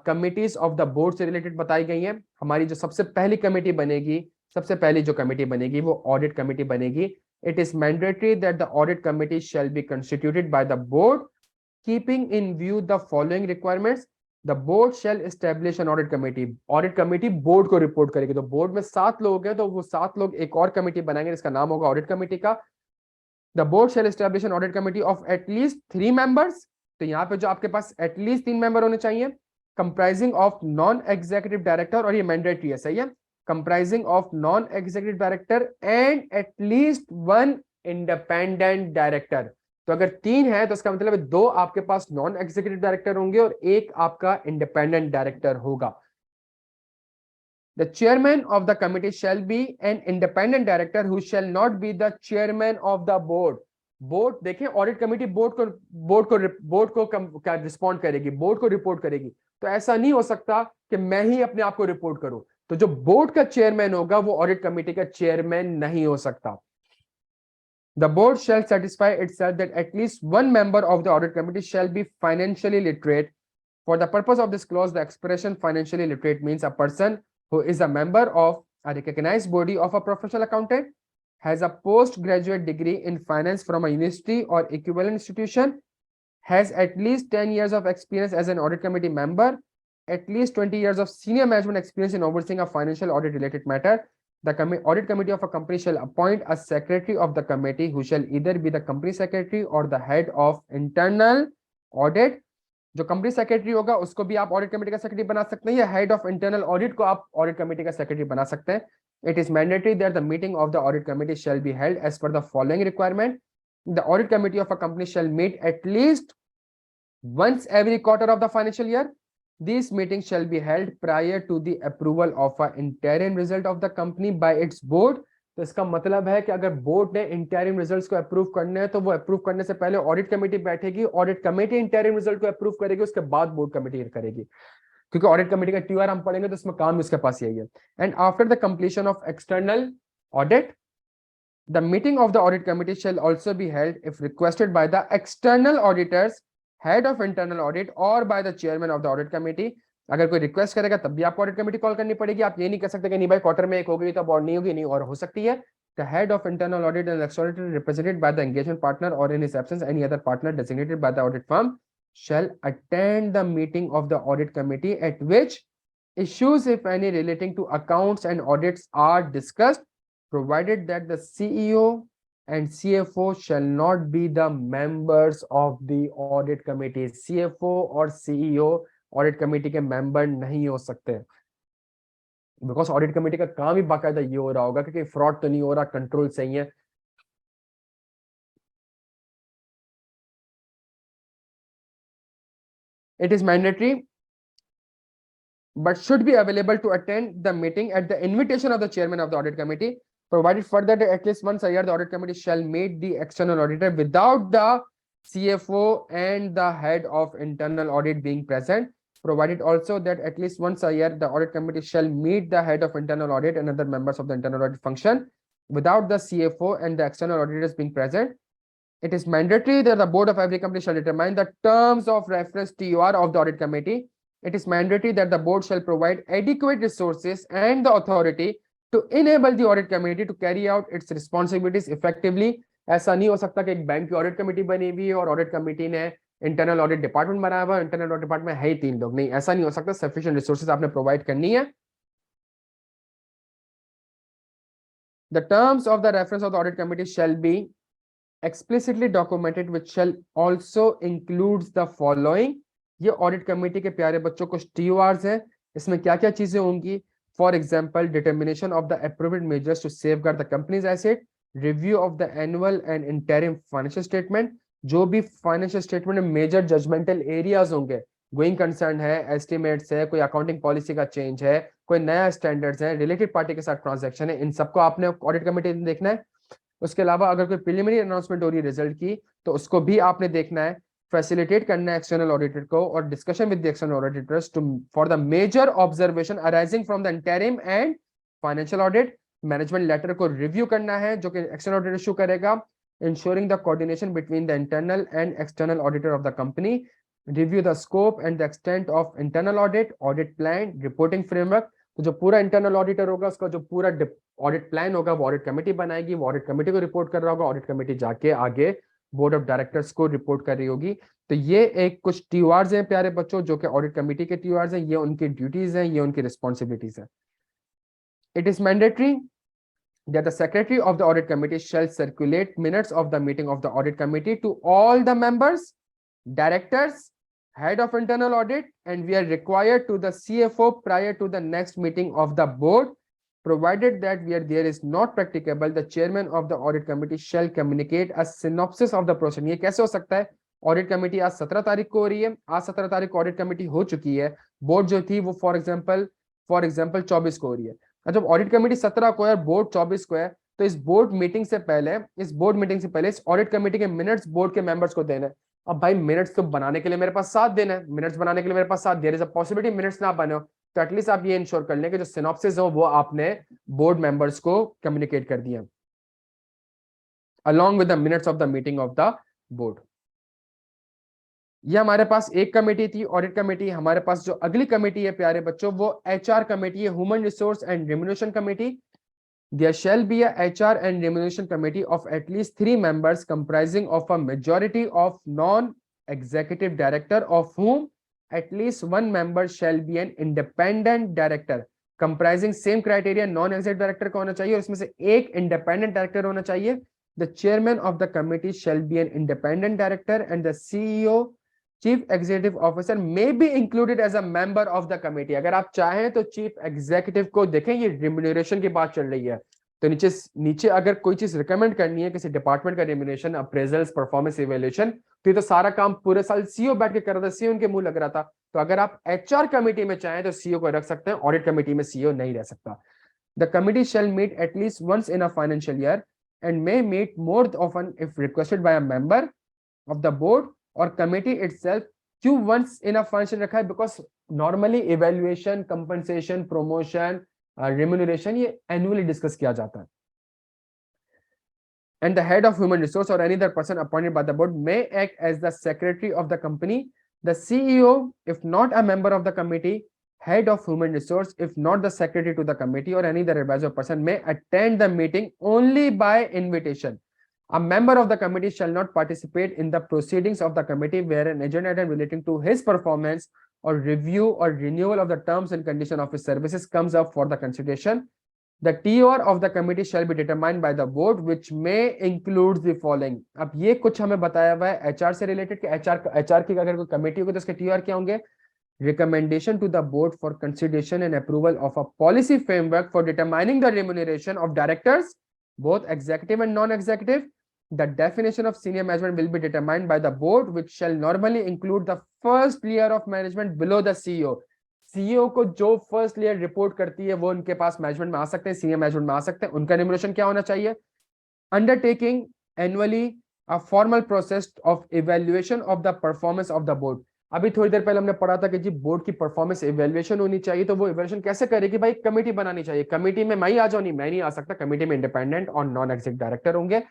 कमिटीज ऑफ द बोर्ड से रिलेटेड बताई गई हैं। हमारी जो सबसे पहली कमेटी बनेगी, सबसे पहली जो कमेटी बनेगी वो ऑडिट कमेटी बनेगी. It is mandatory that the audit committee shall be constituted by the board keeping in view the following requirements. The board shall establish an audit committee. Audit committee board को report करेगी. तो board में 7 लोग हैं, तो वो 7 लोग एक और कमेटी बनाएंगे जिसका नाम होगा ऑडिट कमेटी का. The board shall establish an audit committee of at least 3 members. तो यहाँ पे जो आपके पास एटलीस्ट 3 मेंबर होने चाहिए, comprising of non executive director, और ये मैंडेटरी है, सही है, comprising of non executive director and at least 1 independent director. तो अगर 3 है तो इसका मतलब है 2 आपके पास नॉन एग्जीक्यूटिव डायरेक्टर होंगे और 1 आपका इंडिपेंडेंट डायरेक्टर होगा. The chairman of the committee shall be an independent director who shall not be the chairman of the board. Board देखिए, ऑडिट कमेटी बोर्ड को क्या रिस्पॉन्ड करेगी, बोर्ड को रिपोर्ट करेगी. तो ऐसा नहीं हो सकता कि मैं ही अपने आप को रिपोर्ट करूं. तो जो बोर्ड का चेयरमैन होगा वो ऑडिट कमेटी का चेयरमैन नहीं हो सकता. The board shall satisfy itself that at least 1 member of the audit committee shall be financially literate. For the purpose of this clause, the expression financially literate means a person who is a member of a recognized body of a professional accountant, has a postgraduate degree in finance from a university or equivalent institution, has at least 10 years of experience as an audit committee member, at least 20 years of senior management experience in overseeing a financial audit related matter. The audit committee of a company shall appoint a secretary of the committee who shall either be the company secretary or the head of internal audit. जो company secretary होगा उसको भी आप audit committee का secretary बना सकते हैं, या हेड ऑफ इंटरनल ऑडिट को आप ऑडिट कमेटी का सेक्रेटरी बना सकते हैं. It is mandatory that the meeting of the audit committee shall be held as per the following requirement. The audit committee of a company shall meet at least once every quarter of the financial year. These meetings shall be held prior to the approval of an interim result of the company by its board. तो इसका मतलब है कि अगर board ने interim results को approve करने हैं तो वो अप्रूव करने से पहले ऑडिट कमेटी बैठेगी, ऑडिट कमेटी इंटरिम रिजल्ट को अप्रूव करेगी, उसके बाद बोर्ड कमेटी करेगी. क्योंकि ऑडिट कमेटी का TOR हम पढ़ेंगे तो इसमें काम उसके पास यही है. And after the completion of external audit, the meeting of the audit committee shall also be held if requested by the external auditors, head of internal audit और by the chairman of the audit committee. अगर कोई request करेगा तब भी आपको audit committee call करनी पड़ेगी. आप ये नहीं कर सकते कि नहीं भाई क्वार्टर में एक हो गई तो बोर्ड नहीं होगी, नहीं, और हो सकती है. The head of internal audit and external represented by the engagement partner और in his absence any other partner designated by the audit firm shall attend the meeting of the audit committee at which issues, if any, relating to accounts and audits are discussed, provided that the CEO and CFO shall not be the members of the audit committee. CFO और CEO audit committee के member नहीं हो सकते, because audit committee का काम ही बाकायदा ये हो रहा होगा कि फ्रॉड तो नहीं हो रहा, कंट्रोल सही है. It is mandatory but should be available to attend the meeting at the invitation of the chairman of the audit committee, provided further that at least once a year the audit committee shall meet the external auditor without the CFO and the head of internal audit being present. Provided also that at least once a year the audit committee shall meet the head of internal audit and other members of the internal audit function without the CFO and the external auditors being present. It is mandatory that the board of every company shall determine the terms of reference TOR of the audit committee. It is mandatory that the board shall provide adequate resources and the authority to enable the audit committee to carry out its responsibilities effectively. ऐसा नहीं हो सकता कि एक bank की audit committee बनी हुई है और ऑडिट कमेटी ने इंटरनल ऑडिट डिपार्टमेंट बनाया हुआ, इंटरनल ऑडिट डिपार्टमेंट है ही 3 लोग. नहीं, ऐसा नहीं हो सकता. सफिशिएंट रिसोर्सेज आपने प्रोवाइड करनी है. The terms of the reference of the audit committee shall be explicitly documented, which shall also includes the following. ये ऑडिट कमेटी के प्यारे बच्चों कुछ TORs हैं. इसमें क्या क्या चीजें होंगी? For example, determination of the appropriate measures to safeguard the company's asset, review of the annual and interim financial statement. जो भी फाइनेंशियल स्टेटमेंट में मेजर जजमेंटल एरियाज होंगे, गोइंग कंसर्न है, एस्टिमेट्स है, कोई अकाउंटिंग पॉलिसी का चेंज है, कोई नया स्टैंडर्ड्स है, रिलेटेड पार्टी के साथ ट्रांजैक्शन है, इन सबको आपने ऑडिट कमेटी में देखना है. उसके अलावा अगर कोई प्रिलिमिनरी अनाउंसमेंट हो रही है रिजल्ट की तो उसको भी आपने देखना है. फैसिलिटेट करना है एक्सटर्नल ऑडिटर को और discussion with the external auditors to for the major observation arising from the interim and financial audit. Management letter को रिव्यू करना है जो कि एक्सटर्नल ऑडिटर इशू करेगा. Ensuring the coordination between the internal and external auditor of the company. Review the scope and the extent of internal audit, audit plan, reporting framework. तो जो पूरा internal auditor होगा उसका जो पूरा ऑडिट प्लान होगा वो ऑडिट कमेटी बनाएगी, वो ऑडिट कमेटी को रिपोर्ट कर रहा होगा, ऑडिट कमेटी जाके आगे बोर्ड ऑफ डायरेक्टर्स को रिपोर्ट कर रही होगी। तो ये एक कुछ TORs हैं प्यारे बच्चों, जो कि ऑडिट कमेटी के TORs हैं, ये उनकी ड्यूटीज हैं, ये उनकी रिस्पॉन्सिबिलिटीज हैं। It is mandatory that the secretary of the audit committee shall circulate minutes of the meeting of the audit committee to all the members, directors, head of internal audit, and we are required to the CFO prior to the next meeting of the board, provided that where there is not practicable, the chairman of the audit committee shall communicate a synopsis of the process। ये कैसे हो सकता है? Audit committee आज 17 तारीख को हो रही है, आज 17 तारीख को ऑडिट कमेटी हो चुकी है, बोर्ड जो थी वो फॉर एग्जांपल 24 को हो रही है। जब ऑडिट कमेटी 17 को है और बोर्ड 24 को है, तो इस बोर्ड मीटिंग से पहले इस ऑडिट कमेटी के मिनट्स बोर्ड के मेंबर्स को देना है। अब भाई मिनट्स तो बनाने के लिए मेरे पास 7 दिन है, मिनट्स बनाने के लिए मेरे पास 7 there is a possibility minutes ना बने हो, तो एटलीस्ट आप ये इंश्योर कर लें कि जो सिनॉप्सिस हो वो आपने बोर्ड मेंबर्स को कम्युनिकेट कर दिया along with the minutes of the meeting of the board। ये हमारे पास एक कमेटी थी ऑडिट कमेटी। हमारे पास जो अगली कमेटी है प्यारे बच्चों वो HR कमेटी है, human resource and remuneration committee. There shall be a HR and remuneration committee of at least 3 members comprising of a majority of non-executive director, of whom at least 1 member shall be an independent director comprising same criteria। non-executive director का होना चाहिए और इसमें से एक independent director होना चाहिए। The chairman of the committee shall be an independent director and the CEO Chief Executive Officer may be included as a member of the committee। अगर आप चाहें तो चीफ एग्जीक्यूटिव को देखें, ये रिम्यूनरेशन की बात चल रही है, तो नीचे अगर कोई चीज रिकमेंड करनी है किसी डिपार्टमेंट का रिम्यूनरेशन, अप्रेजल्स, परफॉर्मेंस इवैल्यूएशन, तो ये तो सारा काम पूरे साल सीईओ बैठ के कर रहा था, सीईओ उनके मुंह लग रहा था। तो अगर आप HR कमेटी में चाहें तो सीईओ को रख सकते हैं, ऑडिट कमेटी में सीईओ नहीं रह सकता। The committee shall meet at least once in a financial year and may meet more often if requested by a member of the board or committee itself। क्यों once in a financial रखा है? Because normally evaluation, compensation, promotion, remuneration ये annually discuss किया जाता है। And the head of human resource or any other person appointed by the board may act as the secretary of the company। The CEO, if not a member of the committee, head of human resource, if not the secretary to the committee or any other advisor person, may attend the meeting only by invitation। A member of the committee shall not participate in the proceedings of the committee where an agenda item relating to his performance or review or renewal of the terms and condition of his services comes up for the consideration। The TOR of the committee shall be determined by the board, which may include the following। अब ये कुछ हमें बताया हुआ है HR से related कि HR की अगर कोई कमेटी होगी तो उसके TOR क्या होंगे? Recommendation to the board for consideration and approval of a policy framework for determining the remuneration of directors, both executive and non-executive। The definition of senior management will be determined by the board, which shall normally include the first layer of management below the CEO। CEO को जो first layer report करती है वो उनके पास management में आ सकते हैं, senior management में आ सकते हैं। उनका रिम्यूनरेशन क्या होना चाहिए? Undertaking annually a formal process of evaluation of the performance of the board। अभी थोड़ी देर पहले हमने पढ़ा था कि जी बोर्ड की परफॉर्मेंस इवैल्यूएशन होनी चाहिए, तो वो इवैल्यूएशन कैसे करेगी? भाई कमेटी बनानी चाहिए। कमेटी में मैं ही आ जाऊं? नहीं, मैं नहीं आ सकता। कमेटी में इंडिपेंडेंट और नॉन एग्जीक्यूटिव डायरेक्टर होंगे,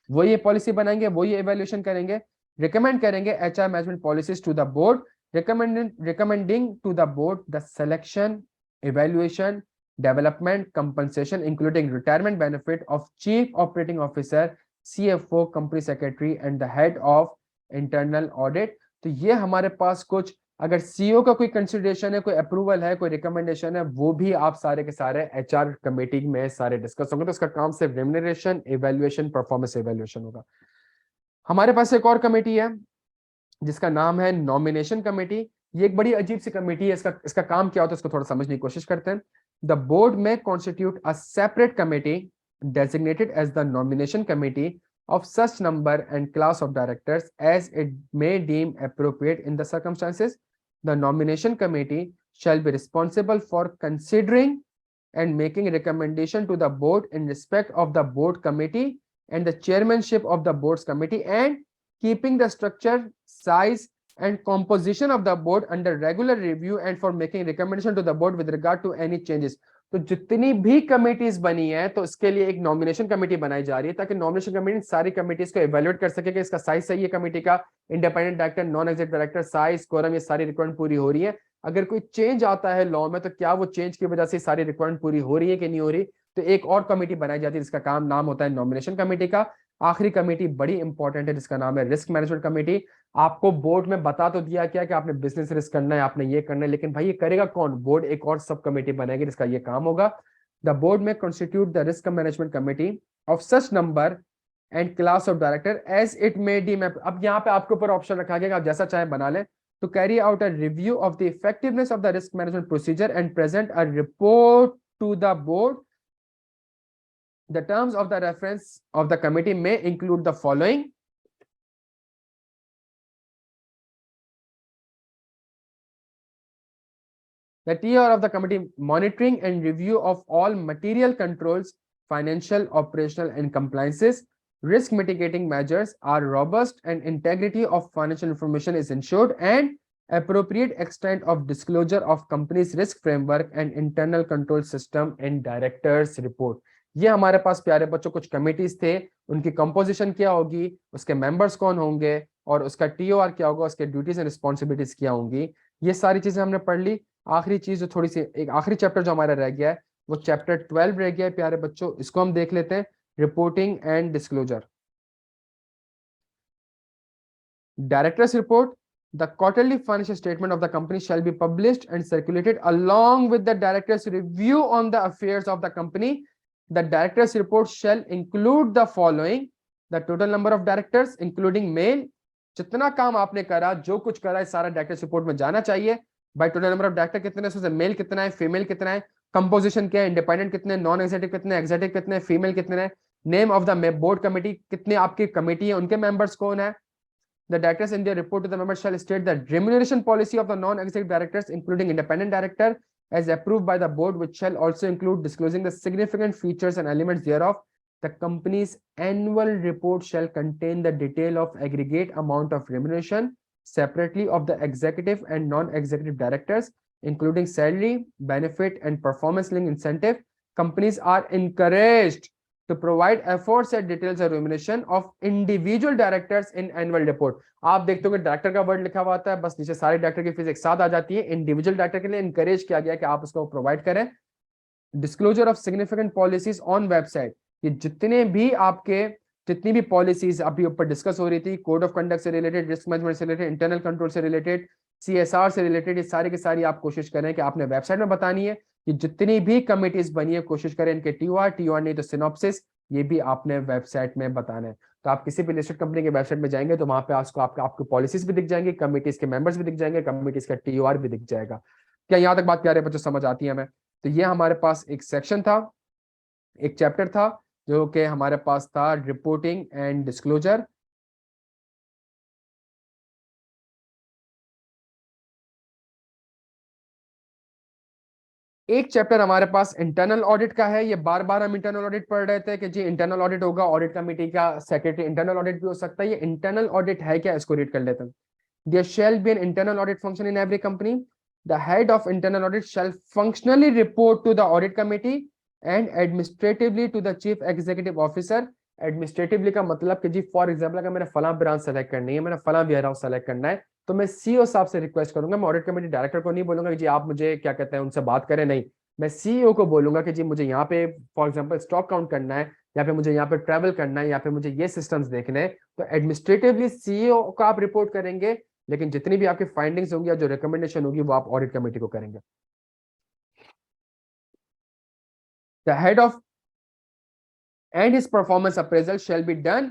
वो ये पॉलिसी बनाएंगे, वो ये इवैल्यूएशन करेंगे, रिकमेंड करेंगे HR management policies to the board, recommending to the board the selection, evaluation, development, compensation including retirement benefit of chief operating officer, CFO, company secretary and the head of internal audit। तो ये हमारे पास कुछ, अगर CEO का कोई consideration है, कोई approval है, कोई रिकमेंडेशन है, वो भी आप सारे के सारे HR कमेटी में सारे डिस्कस होंगे। तो इसका काम सिर्फ रेम्यूनरेशन, इवैल्यूएशन, परफॉर्मेंस इवैल्यूएशन होगा। हमारे पास एक और कमेटी है जिसका नाम है नॉमिनेशन कमेटी। ये एक बड़ी अजीब सी कमेटी है। इसका काम क्या होता है, इसको थोड़ा समझने की कोशिश करते हैं। The board may constitute a separate committee designated as the nomination committee of such number and class of directors as it may deem appropriate in the circumstances। The nomination committee shall be responsible for considering and making recommendation to the board in respect of the board committee and the chairmanship of the board's committee, and keeping the structure, size and composition of the board under regular review and for making recommendation to the board with regard to any changes। तो जितनी भी committees बनी है तो इसके लिए एक nomination committee बनाई जा रही है, ताकि नॉमिनेशन कमेटी सारी कमिटीज को इवैल्यूएट कर सके कि इसका साइज सही है, कमेटी का, independent director, non executive director, size, quorum, ये सारी रिक्वायरमेंट पूरी हो रही है। अगर कोई चेंज आता है लॉ में तो क्या वो चेंज की वजह से सारी रिक्वायरमेंट पूरी हो रही है कि नहीं हो रही, तो एक और कमेटी बनाई जाती है जिसका काम नाम होता है नॉमिनेशन कमेटी का। आखिरी कमेटी बड़ी इंपॉर्टेंट है जिसका नाम है रिस्क मैनेजमेंट कमेटी। आपको बोर्ड में बता तो दिया क्या कि आपने बिजनेस रिस्क करना है, आपने ये करना है, लेकिन भाई ये करेगा कौन? बोर्ड एक और सब कमेटी बनाएगी जिसका ये काम होगा। The board may constitute the risk management committee of such number and class of director as it may deem. मैं अब यहाँ पे आपके ऊपर ऑप्शन रखा गया कि आप जैसा चाहे बना लें। to carry out a review of the effectiveness of the risk management procedure and present a report to the board. The terms of the reference of the committee may include the following. The tier of the committee monitoring and review of all material controls, financial, operational, and compliances, risk mitigating measures are robust and integrity of financial information is ensured, and appropriate extent of disclosure of company's risk framework and internal control system in directors report. ये हमारे पास प्यारे बच्चों कुछ committees थे, उनकी composition क्या होगी, उसके मेंबर्स कौन होंगे, और उसका टीओआर क्या होगा, उसके ड्यूटीज एंड रिस्पॉन्सिबिलिटीज क्या होंगी। ये सारी चीजें हमने पढ़ ली। आखिरी चीज जो थोड़ी सी एक आखिरी चैप्टर जो हमारा रह गया है वो चैप्टर 12 रह गया है प्यारे बच्चों, इसको हम देख लेते हैं। Reporting and disclosure. Directors report. The quarterly financial statement of the company shall be published and circulated along with the directors' review on the affairs of the company. The directors' report shall include the following: the total number of directors including male, जितना काम आपने करा, जो कुछ करा है सारा directors report में जाना चाहिए। By total number of director कितने, उसमें मेल कितना है, फीमेल कितना है, कंपोजिशन क्या है, इंडिपेंडेंट कितने, नॉन एग्जीक्यूटिव कितने, एग्जीक्यूटिव कितने, फीमेल कितने है, name of the board committee, कितने आपकी कमेटी है, उनके मेंबर्स कौन है। The directors in their report to the members shall state the remuneration policy of the non-executive directors, including independent director, as approved by the board, which shall also include disclosing the significant features and elements thereof. The company's annual report shall contain the detail of aggregate amount of remuneration separately of the executive and non-executive directors, including salary, benefit, and performance-linked incentive. Companies are encouraged to provide aforesaid details of remuneration of individual directors in annual report. आप देखते हो कि director का word लिखा हुआ आता है, बस नीचे सारे डायरेक्टर की फीस एक साथ आ जाती है। इंडिविजुअल डायरेक्टर के लिए इनकरेज किया गया कि आप उसको प्रोवाइड करें। Disclosure of significant policies on website. ये जितने भी आपके जितनी भी पॉलिसीज अभी ऊपर डिस्कस हो रही थी, कोड ऑफ कंडक्ट से रिलेटेड, रिस्क मैनेजमेंट से रिलेटेड, इंटरनल कंट्रोल से रिलेटेड, सीएसआर से रिलेटेड, ये सारी की सारी आप कोशिश करें कि आपने वेबसाइट में बतानी है। कि जितनी भी कमिटीज बनी है कोशिश करें इनके टीओआर नहीं तो सिनॉप्सिस, ये भी आपने वेबसाइट में बताना है। तो आप किसी भी लिस्टेड कंपनी के वेबसाइट में जाएंगे तो वहां पे आपको पॉलिसीज भी दिख जाएंगे, कमिटीज के मेंबर्स भी दिख जाएंगे, कमिटीज का टीओआर भी दिख जाएगा। क्या यहाँ तक बात प्यारे बच्चों समझ आती है हमें? तो ये हमारे पास एक सेक्शन था, एक चैप्टर था जो कि हमारे पास था रिपोर्टिंग एंड डिस्क्लोजर। एक चैप्टर हमारे पास इंटरनल ऑडिट का है। ये बार बार हम इंटरनल ऑडिट पढ़ रहे थे कि जी इंटरनल ऑडिट होगा, ऑडिट कमेटी का सेक्रेटरी इंटरनल ऑडिट भी हो सकता है। ये इंटरनल ऑडिट है क्या, इसको रीड कर लेते हैं। There shall be an internal audit function in every company. The head of internal audit shall functionally report to the audit committee and administratively to the chief executive officer. Administratively का मतलब कि जी for example अगर मैंने फला branch select करनी है, मैंने फला वेयर हाउस सेलेक्ट करना है, तो मैं सीईओ साहब से रिक्वेस्ट करूंगा। मैं ऑडिट कमेटी डायरेक्टर को नहीं बोलूंगा कि जी आप मुझे क्या कहते हैं उनसे बात करें, नहीं, मैं सीईओ को बोलूंगा कि जी मुझे यहाँ पे फॉर एग्जाम्पल स्टॉक काउंट करना है, या फिर मुझे यहाँ पे ट्रैवल करना है, या फिर मुझे ये सिस्टम्स देखने हैं। तो एडमिनिस्ट्रेटिवली सीईओ को आप रिपोर्ट करेंगे, लेकिन जितनी भी आपकी फाइंडिंग्स होंगी या जो रिकमेंडेशन होगी वो आप ऑडिट कमेटी को करेंगे। The head of and his performance appraisal shall be done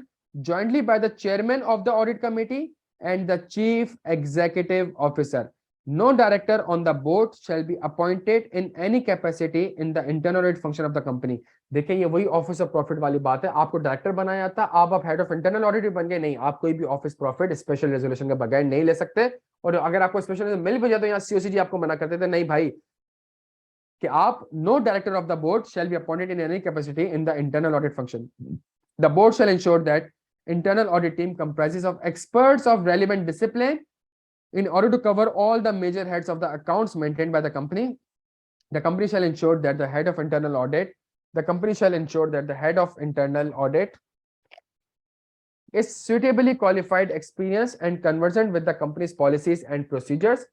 jointly by the chairman of the audit committee and the chief executive officer. No director on the board shall be appointed in any capacity in the internal audit function of the company. देखिए ये वही office of profit वाली बात है। आपको director बनाया था, आप हेड ऑफ इंटरनल ऑडिट भी बन गए, नहीं, आप कोई भी ऑफिस प्रॉफिट स्पेशल रेजोल्यूशन के बगैर नहीं ले सकते। और अगर आपको स्पेशल मिल भी जाए तो यहाँ सीओसीजी आपको मना करते थे, नहीं भाई कि आप no director of the board shall be appointed in any capacity in the internal audit function. The board shall ensure that internal audit team comprises of experts of relevant discipline in order to cover all the major heads of the accounts maintained by the company. The company shall ensure that the head of internal audit is suitably qualified, experienced and conversant with the company's policies and procedures.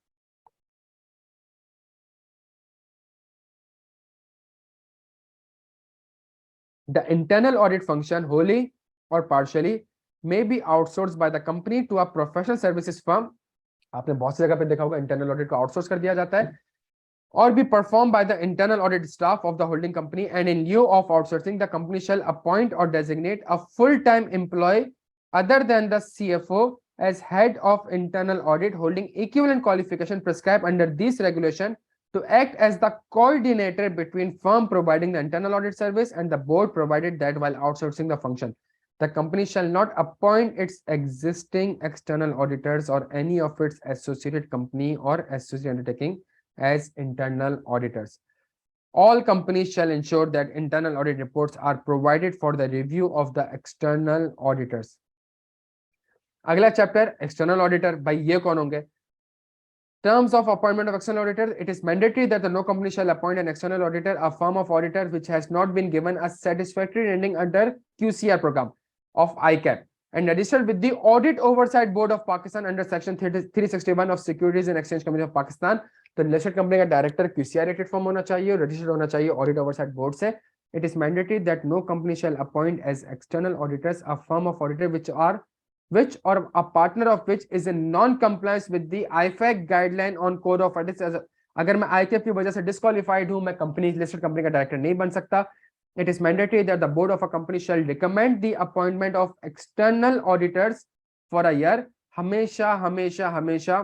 The internal audit function wholly or partially may be outsourced by the company to a professional services firm. आपने बहुत सी जगह पे देखा होगा internal audit को outsource कर दिया जाता है, or be performed by the internal audit staff of the holding company, and in lieu of outsourcing, the company shall appoint or designate a full-time employee other than the CFO as head of internal audit holding equivalent qualification prescribed under this regulation to act as the coordinator between firm providing the internal audit service and the board, provided that while outsourcing the function, the company shall not appoint its existing external auditors or any of its associated company or associate undertaking as internal auditors. All companies shall ensure that internal audit reports are provided for the review of the external auditors. अगला chapter external auditor, भाई ये कौन होंगे? Terms of appointment of external auditor. It is mandatory that the no company shall appoint an external auditor, a firm of auditor which has not been given a satisfactory rating under QCR program of ICAP, and additional with the Audit Oversight Board of Pakistan under section 361 of Securities and Exchange Commission of Pakistan. तो listed company का director QCR rated form होना चाहिए और registered होना चाहिए audit oversight board से. It is mandatory that no company shall appoint as external auditors a firm of auditor which or a partner of which is in non-compliance with the IFAC guideline on code of ethics. अगर मैं ICAP की वजह से disqualified हूं, मैं company listed company का director नहीं बन सकता. It is mandatory that the board of a company shall recommend the appointment of external auditors for a year. हमेशा हमेशा हमेशा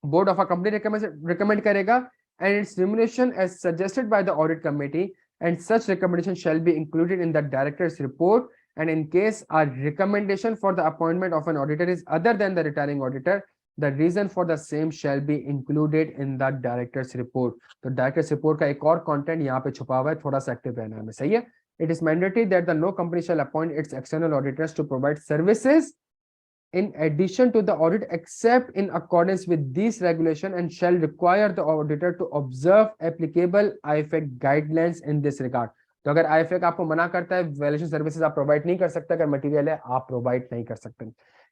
board of a company recommend करेगा, and its remuneration as suggested by the audit committee, and such recommendation shall be included in the director's report. And in case a recommendation for the appointment of an auditor is other than the retiring auditor, the reason for the same shall be included in the director's report. तो director's report का एक और content यहाँ पे छुपा हुआ है, थोड़ा सा active रहना है, सही है? It is mandatory that the no company shall appoint its external auditors to provide services in addition to the audit except in accordance with this regulation, and shall require the auditor to observe applicable IFAC guidelines in this regard. तो अगर IFAC आपको मना करता है valuation services आप provide नहीं कर सकते, अगर मटेरियल है आप प्रोवाइड नहीं कर सकते.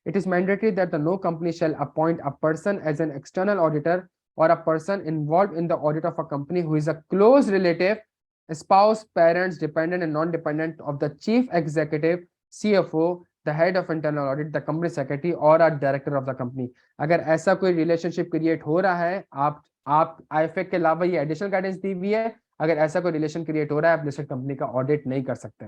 It is mandatory that the no company shall appoint a person as an external auditor or a person involved in the audit of a company who is a close relative, spouse, parents, dependent and non-dependent of the chief executive, CFO, the head of internal audit, the company secretary or a director of the company. अगर ऐसा कोई relationship create हो रहा है, आप IFAC के अलावा ये एडिशनल गाइडेंस दी हुई है, अगर ऐसा कोई रिलेशन क्रिएट हो रहा है आप लिस्टेड कंपनी का ऑडिट नहीं कर सकते.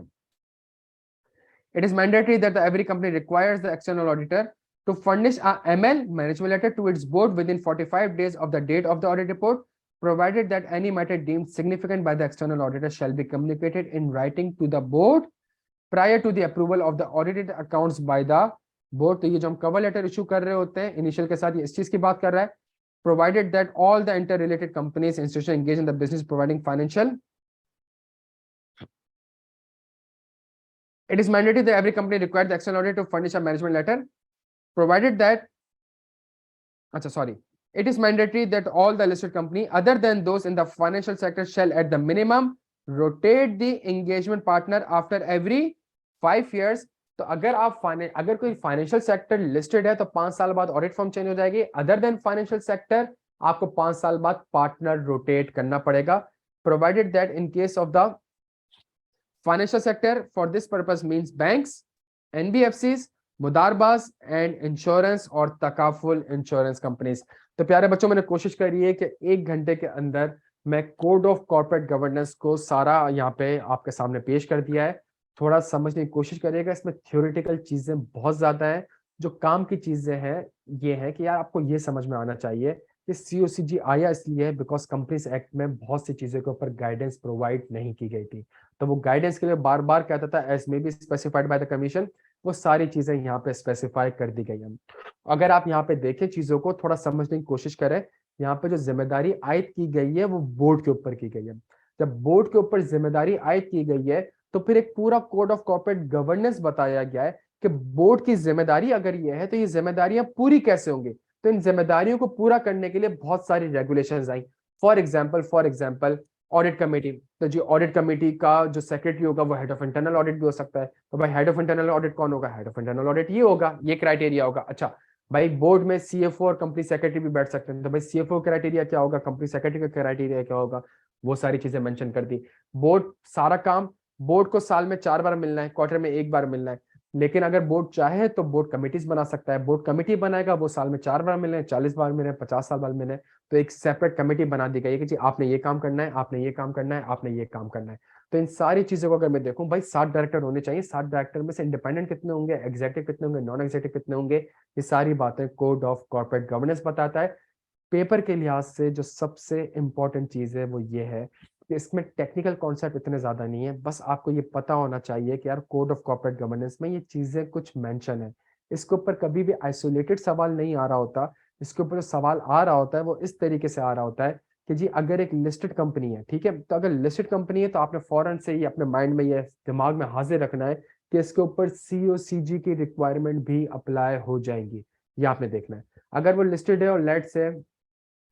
It is mandatory that every company requires the external auditor to furnish a ML management letter to its board within 45 days of the date of the audit report, provided that any matter deemed significant by the external auditor shall be communicated in writing to the board prior to the approval of the audited accounts by the board. तो ये जो हम cover letter issue कर रहे होते हैं initial के साथ, ये इस चीज की बात कर रहा है. Provided that all the interrelated companies, institutions engaged in the business providing financial. It is mandatory that every company requires the external auditor to furnish a management letter, provided that. It is mandatory that all the listed company other than those in the financial sector shall at the minimum rotate the engagement partner after every 5 years. तो अगर कोई financial sector listed है तो 5 साल बाद audit form change हो जाएगी. Other than financial sector आपको 5 साल बाद पार्टनर रोटेट करना पड़ेगा. Provided that in case of the financial sector for this purpose means banks, NBFCs, मुदारबाज एंड इंश्योरेंस और तकाफुल इंश्योरेंस कंपनीज. तो प्यारे बच्चों, मैंने कोशिश करी है कि 1 घंटे के अंदर मैं कोड ऑफ कॉर्पोरेट गवर्नेंस को सारा यहाँ पे आपके सामने पेश कर दिया है. थोड़ा समझने की कोशिश करिएगा, इसमें थ्योरेटिकल चीजें बहुत ज्यादा है. जो काम की चीजें हैं ये है कि यार आपको ये समझ में आना चाहिए कि COCG आया इसलिए है बिकॉज कंपनीज एक्ट में बहुत सी चीजों के ऊपर गाइडेंस प्रोवाइड नहीं की गई थी. तो वो गाइडेंस के लिए बार बार कहता था as may be specified by the commission, वो सारी चीजें यहाँ पे स्पेसिफाई कर दी गई हैं. अगर आप यहाँ पे देखें चीजों को थोड़ा समझने की कोशिश करें, यहाँ पे जो जिम्मेदारी आयद की गई है वो बोर्ड के ऊपर की गई है. जब बोर्ड के ऊपर जिम्मेदारी आयद की गई है तो फिर एक पूरा कोड ऑफ कॉर्पोरेट गवर्नेंस बताया गया है कि बोर्ड की जिम्मेदारी अगर ये है तो ये जिम्मेदारियां पूरी कैसे होंगी. तो इन जिम्मेदारियों को पूरा करने के लिए बहुत सारी regulations I. For example audit committee. तो जी ऑडिट कमेटी का जो सेक्रेटरी होगा वो हेड ऑफ इंटरनल ऑडिट भी हो सकता है. तो भाई हेड ऑफ इंटरनल ऑडिट कौन होगा? हेड ऑफ इंटरनल ऑडिट ये होगा, ये क्राइटेरिया होगा. अच्छा भाई बोर्ड में CFO और कंपनी सेक्रेटरी भी बैठ सकते हैं. तो भाई CFO क्राइटेरिया क्या होगा, कंपनी सेक्रेटरी का क्राइटेरिया क्या होगा, वो सारी चीजें मेंशन कर दी. बोर्ड सारा काम बोर्ड को साल में 4 बार मिलना है, क्वार्टर में 1 बार मिलना है। लेकिन अगर बोर्ड चाहे तो बोर्ड कमिटीज बना सकता है, बोर्ड कमिटी बनाएगा, वो साल में 4 बार मिले, 40 बार मिले, 50 साल बाद मिले, तो एक सेपरेट कमेटी बना दी गई है कि जी आपने ये काम करना है, आपने ये काम करना है, आपने ये काम करना है। तो इन सारी चीजों को अगर मैं देखूं भाई, 7 डायरेक्टर होने चाहिए, 7 डायरेक्टर में से इंडिपेंडेंट कितने होंगे, एग्जीक्यूटिव कितने होंगे, नॉन एग्जीक्यूटिव कितने होंगे, ये सारी बातें कोड ऑफ कॉर्पोरेट गवर्नेंस बताता है। पेपर के लिहाज से जो सबसे इंपॉर्टेंट चीज है वो ये है कि इसमें टेक्निकल कॉन्सेप्ट इतने ज्यादा नहीं है, बस आपको ये पता होना चाहिए कि यार कोड ऑफ कॉर्पोरेट गवर्नेंस में ये चीजें कुछ मेंशन है। इसके ऊपर कभी भी आइसोलेटेड सवाल नहीं आ रहा होता। इसके ऊपर जो सवाल आ रहा होता है वो इस तरीके से आ रहा होता है कि जी अगर एक लिस्टेड कंपनी है, ठीक है, तो अगर लिस्टेड कंपनी है तो आपने फौरन से ही अपने माइंड में ये दिमाग में हाजिर रखना है कि इसके ऊपर सीओसीजी की रिक्वायरमेंट भी अप्लाई हो जाएंगी। ये आपने देखना है। अगर वो लिस्टेड है और लेट से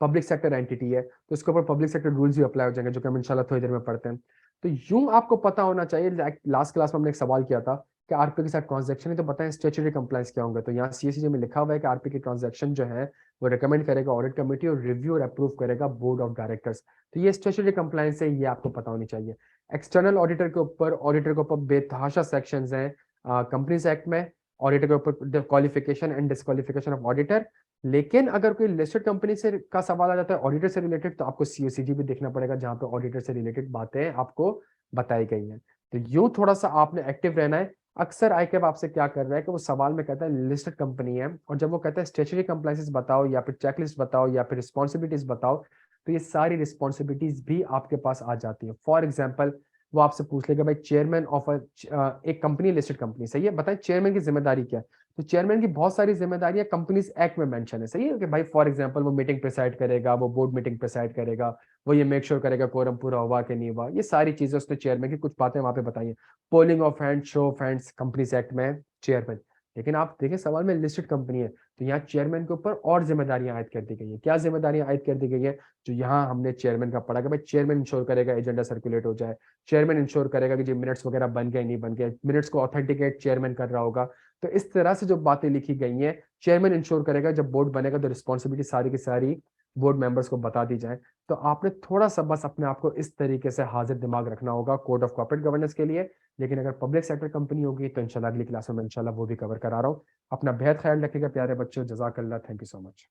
पब्लिक सेक्टर एंटिटी है तो उसके ऊपर पब्लिक सेक्टर रूल्स भी अप्लाई हो जाएंगे, जो कि हम इंशाल्लाह थोड़ी देर में पढ़ते हैं। तो यूं आपको पता होना चाहिए। लास्ट क्लास में हमने एक सवाल किया था कि आरपी के साथ ट्रांजैक्शन है तो बताएं स्टेचुटरी कंप्लायंस क्या होंगे। तो यहाँ सीएसीजी में लिखा हुआ है कि आरपी की ट्रांजैक्शन जो है वो रिकमेंड करेगा ऑडिट कमेटी और रिव्यू और अप्रूव करेगा बोर्ड ऑफ डायरेक्टर्स। तो ये स्टेचुटरी कंप्लायंस है, ये आपको पता होनी चाहिए। एक्सटर्नल ऑडिटर के ऊपर बेतहाशा सेक्शन हैं कंपनीज एक्ट में। ऑडिटर के ऊपर qualification and disqualification of auditor. लेकिन अगर कोई लिस्टेड कंपनी से का सवाल आ जाता है ऑडिटर से रिलेटेड, तो आपको सीओसीजी भी देखना पड़ेगा जहां पे ऑडिटर से रिलेटेड बातें आपको बताई गई हैं। तो यूं थोड़ा सा आपने एक्टिव रहना है। अक्सर आईकैब आपसे क्या कर रहा है कि वो सवाल में कहता है लिस्टेड कंपनी है, और जब वो कहता है स्टेचुटरी कंप्लायंसेस बताओ या फिर चेकलिस्ट बताओ या फिर रिस्पॉन्सिबिलिटीज बताओ, तो ये सारी रिस्पॉन्सिबिलिटीज भी आपके पास आ जाती है। फॉर एग्जाम्पल वो आपसे पूछ लेगा भाई चेयरमैन ऑफ एक कंपनी, लिस्टेड कंपनी, सही है, बताएं चेयरमैन की जिम्मेदारी क्या है। तो चेयरमैन की बहुत सारी जिम्मेदारियां कंपनीज एक्ट में मेंशन है, सही है कि भाई फॉर एग्जांपल वो मीटिंग प्रिसाइड करेगा, वो बोर्ड मीटिंग प्रिसाइड करेगा, वो ये मेक श्योर करेगा कोरम पूरा हुआ कि नहीं हुआ। ये सारी चीजें उसने चेयरमैन की कुछ बातें वहां पे बताई है। Polling of hand, show off hands companies act में चेयरमैन। लेकिन आप देखें सवाल में लिस्टेड कंपनी है तो यहाँ चेयरमैन के ऊपर और जिम्मेदारियां आयद कर दी गई है। क्या जिम्मेदारियां आयद कर दी गई है जो यहाँ हमने चेयरमैन का पढ़ा कि भाई चेयरमैन इंश्योर करेगा एजेंडा सर्कुलेट हो जाए, चेयरमैन इंश्योर करेगा कि जो मिनट्स वगैरह बन गए नहीं बन गए, मिनट्स को ऑथेंटिकेट चेयरमैन कर रहा होगा। तो इस तरह से जो बातें लिखी गई हैं, चेयरमैन इंश्योर करेगा जब बोर्ड बनेगा तो रिस्पॉन्सिबिलिटी सारी की सारी बोर्ड मेंबर्स को बता दी जाए। तो आपने थोड़ा सा बस अपने आप को इस तरीके से हाजिर दिमाग रखना होगा कोड ऑफ कॉर्पोरेट गवर्नेंस के लिए। लेकिन अगर पब्लिक सेक्टर कंपनी होगी तो इंशाल्लाह अगली क्लास में इंशाल्लाह वो भी कवर करा रहा हूँ। अपना बेहद ख्याल रखिएगा प्यारे बच्चों, जजाकल्लाह, थैंक यू सो मच।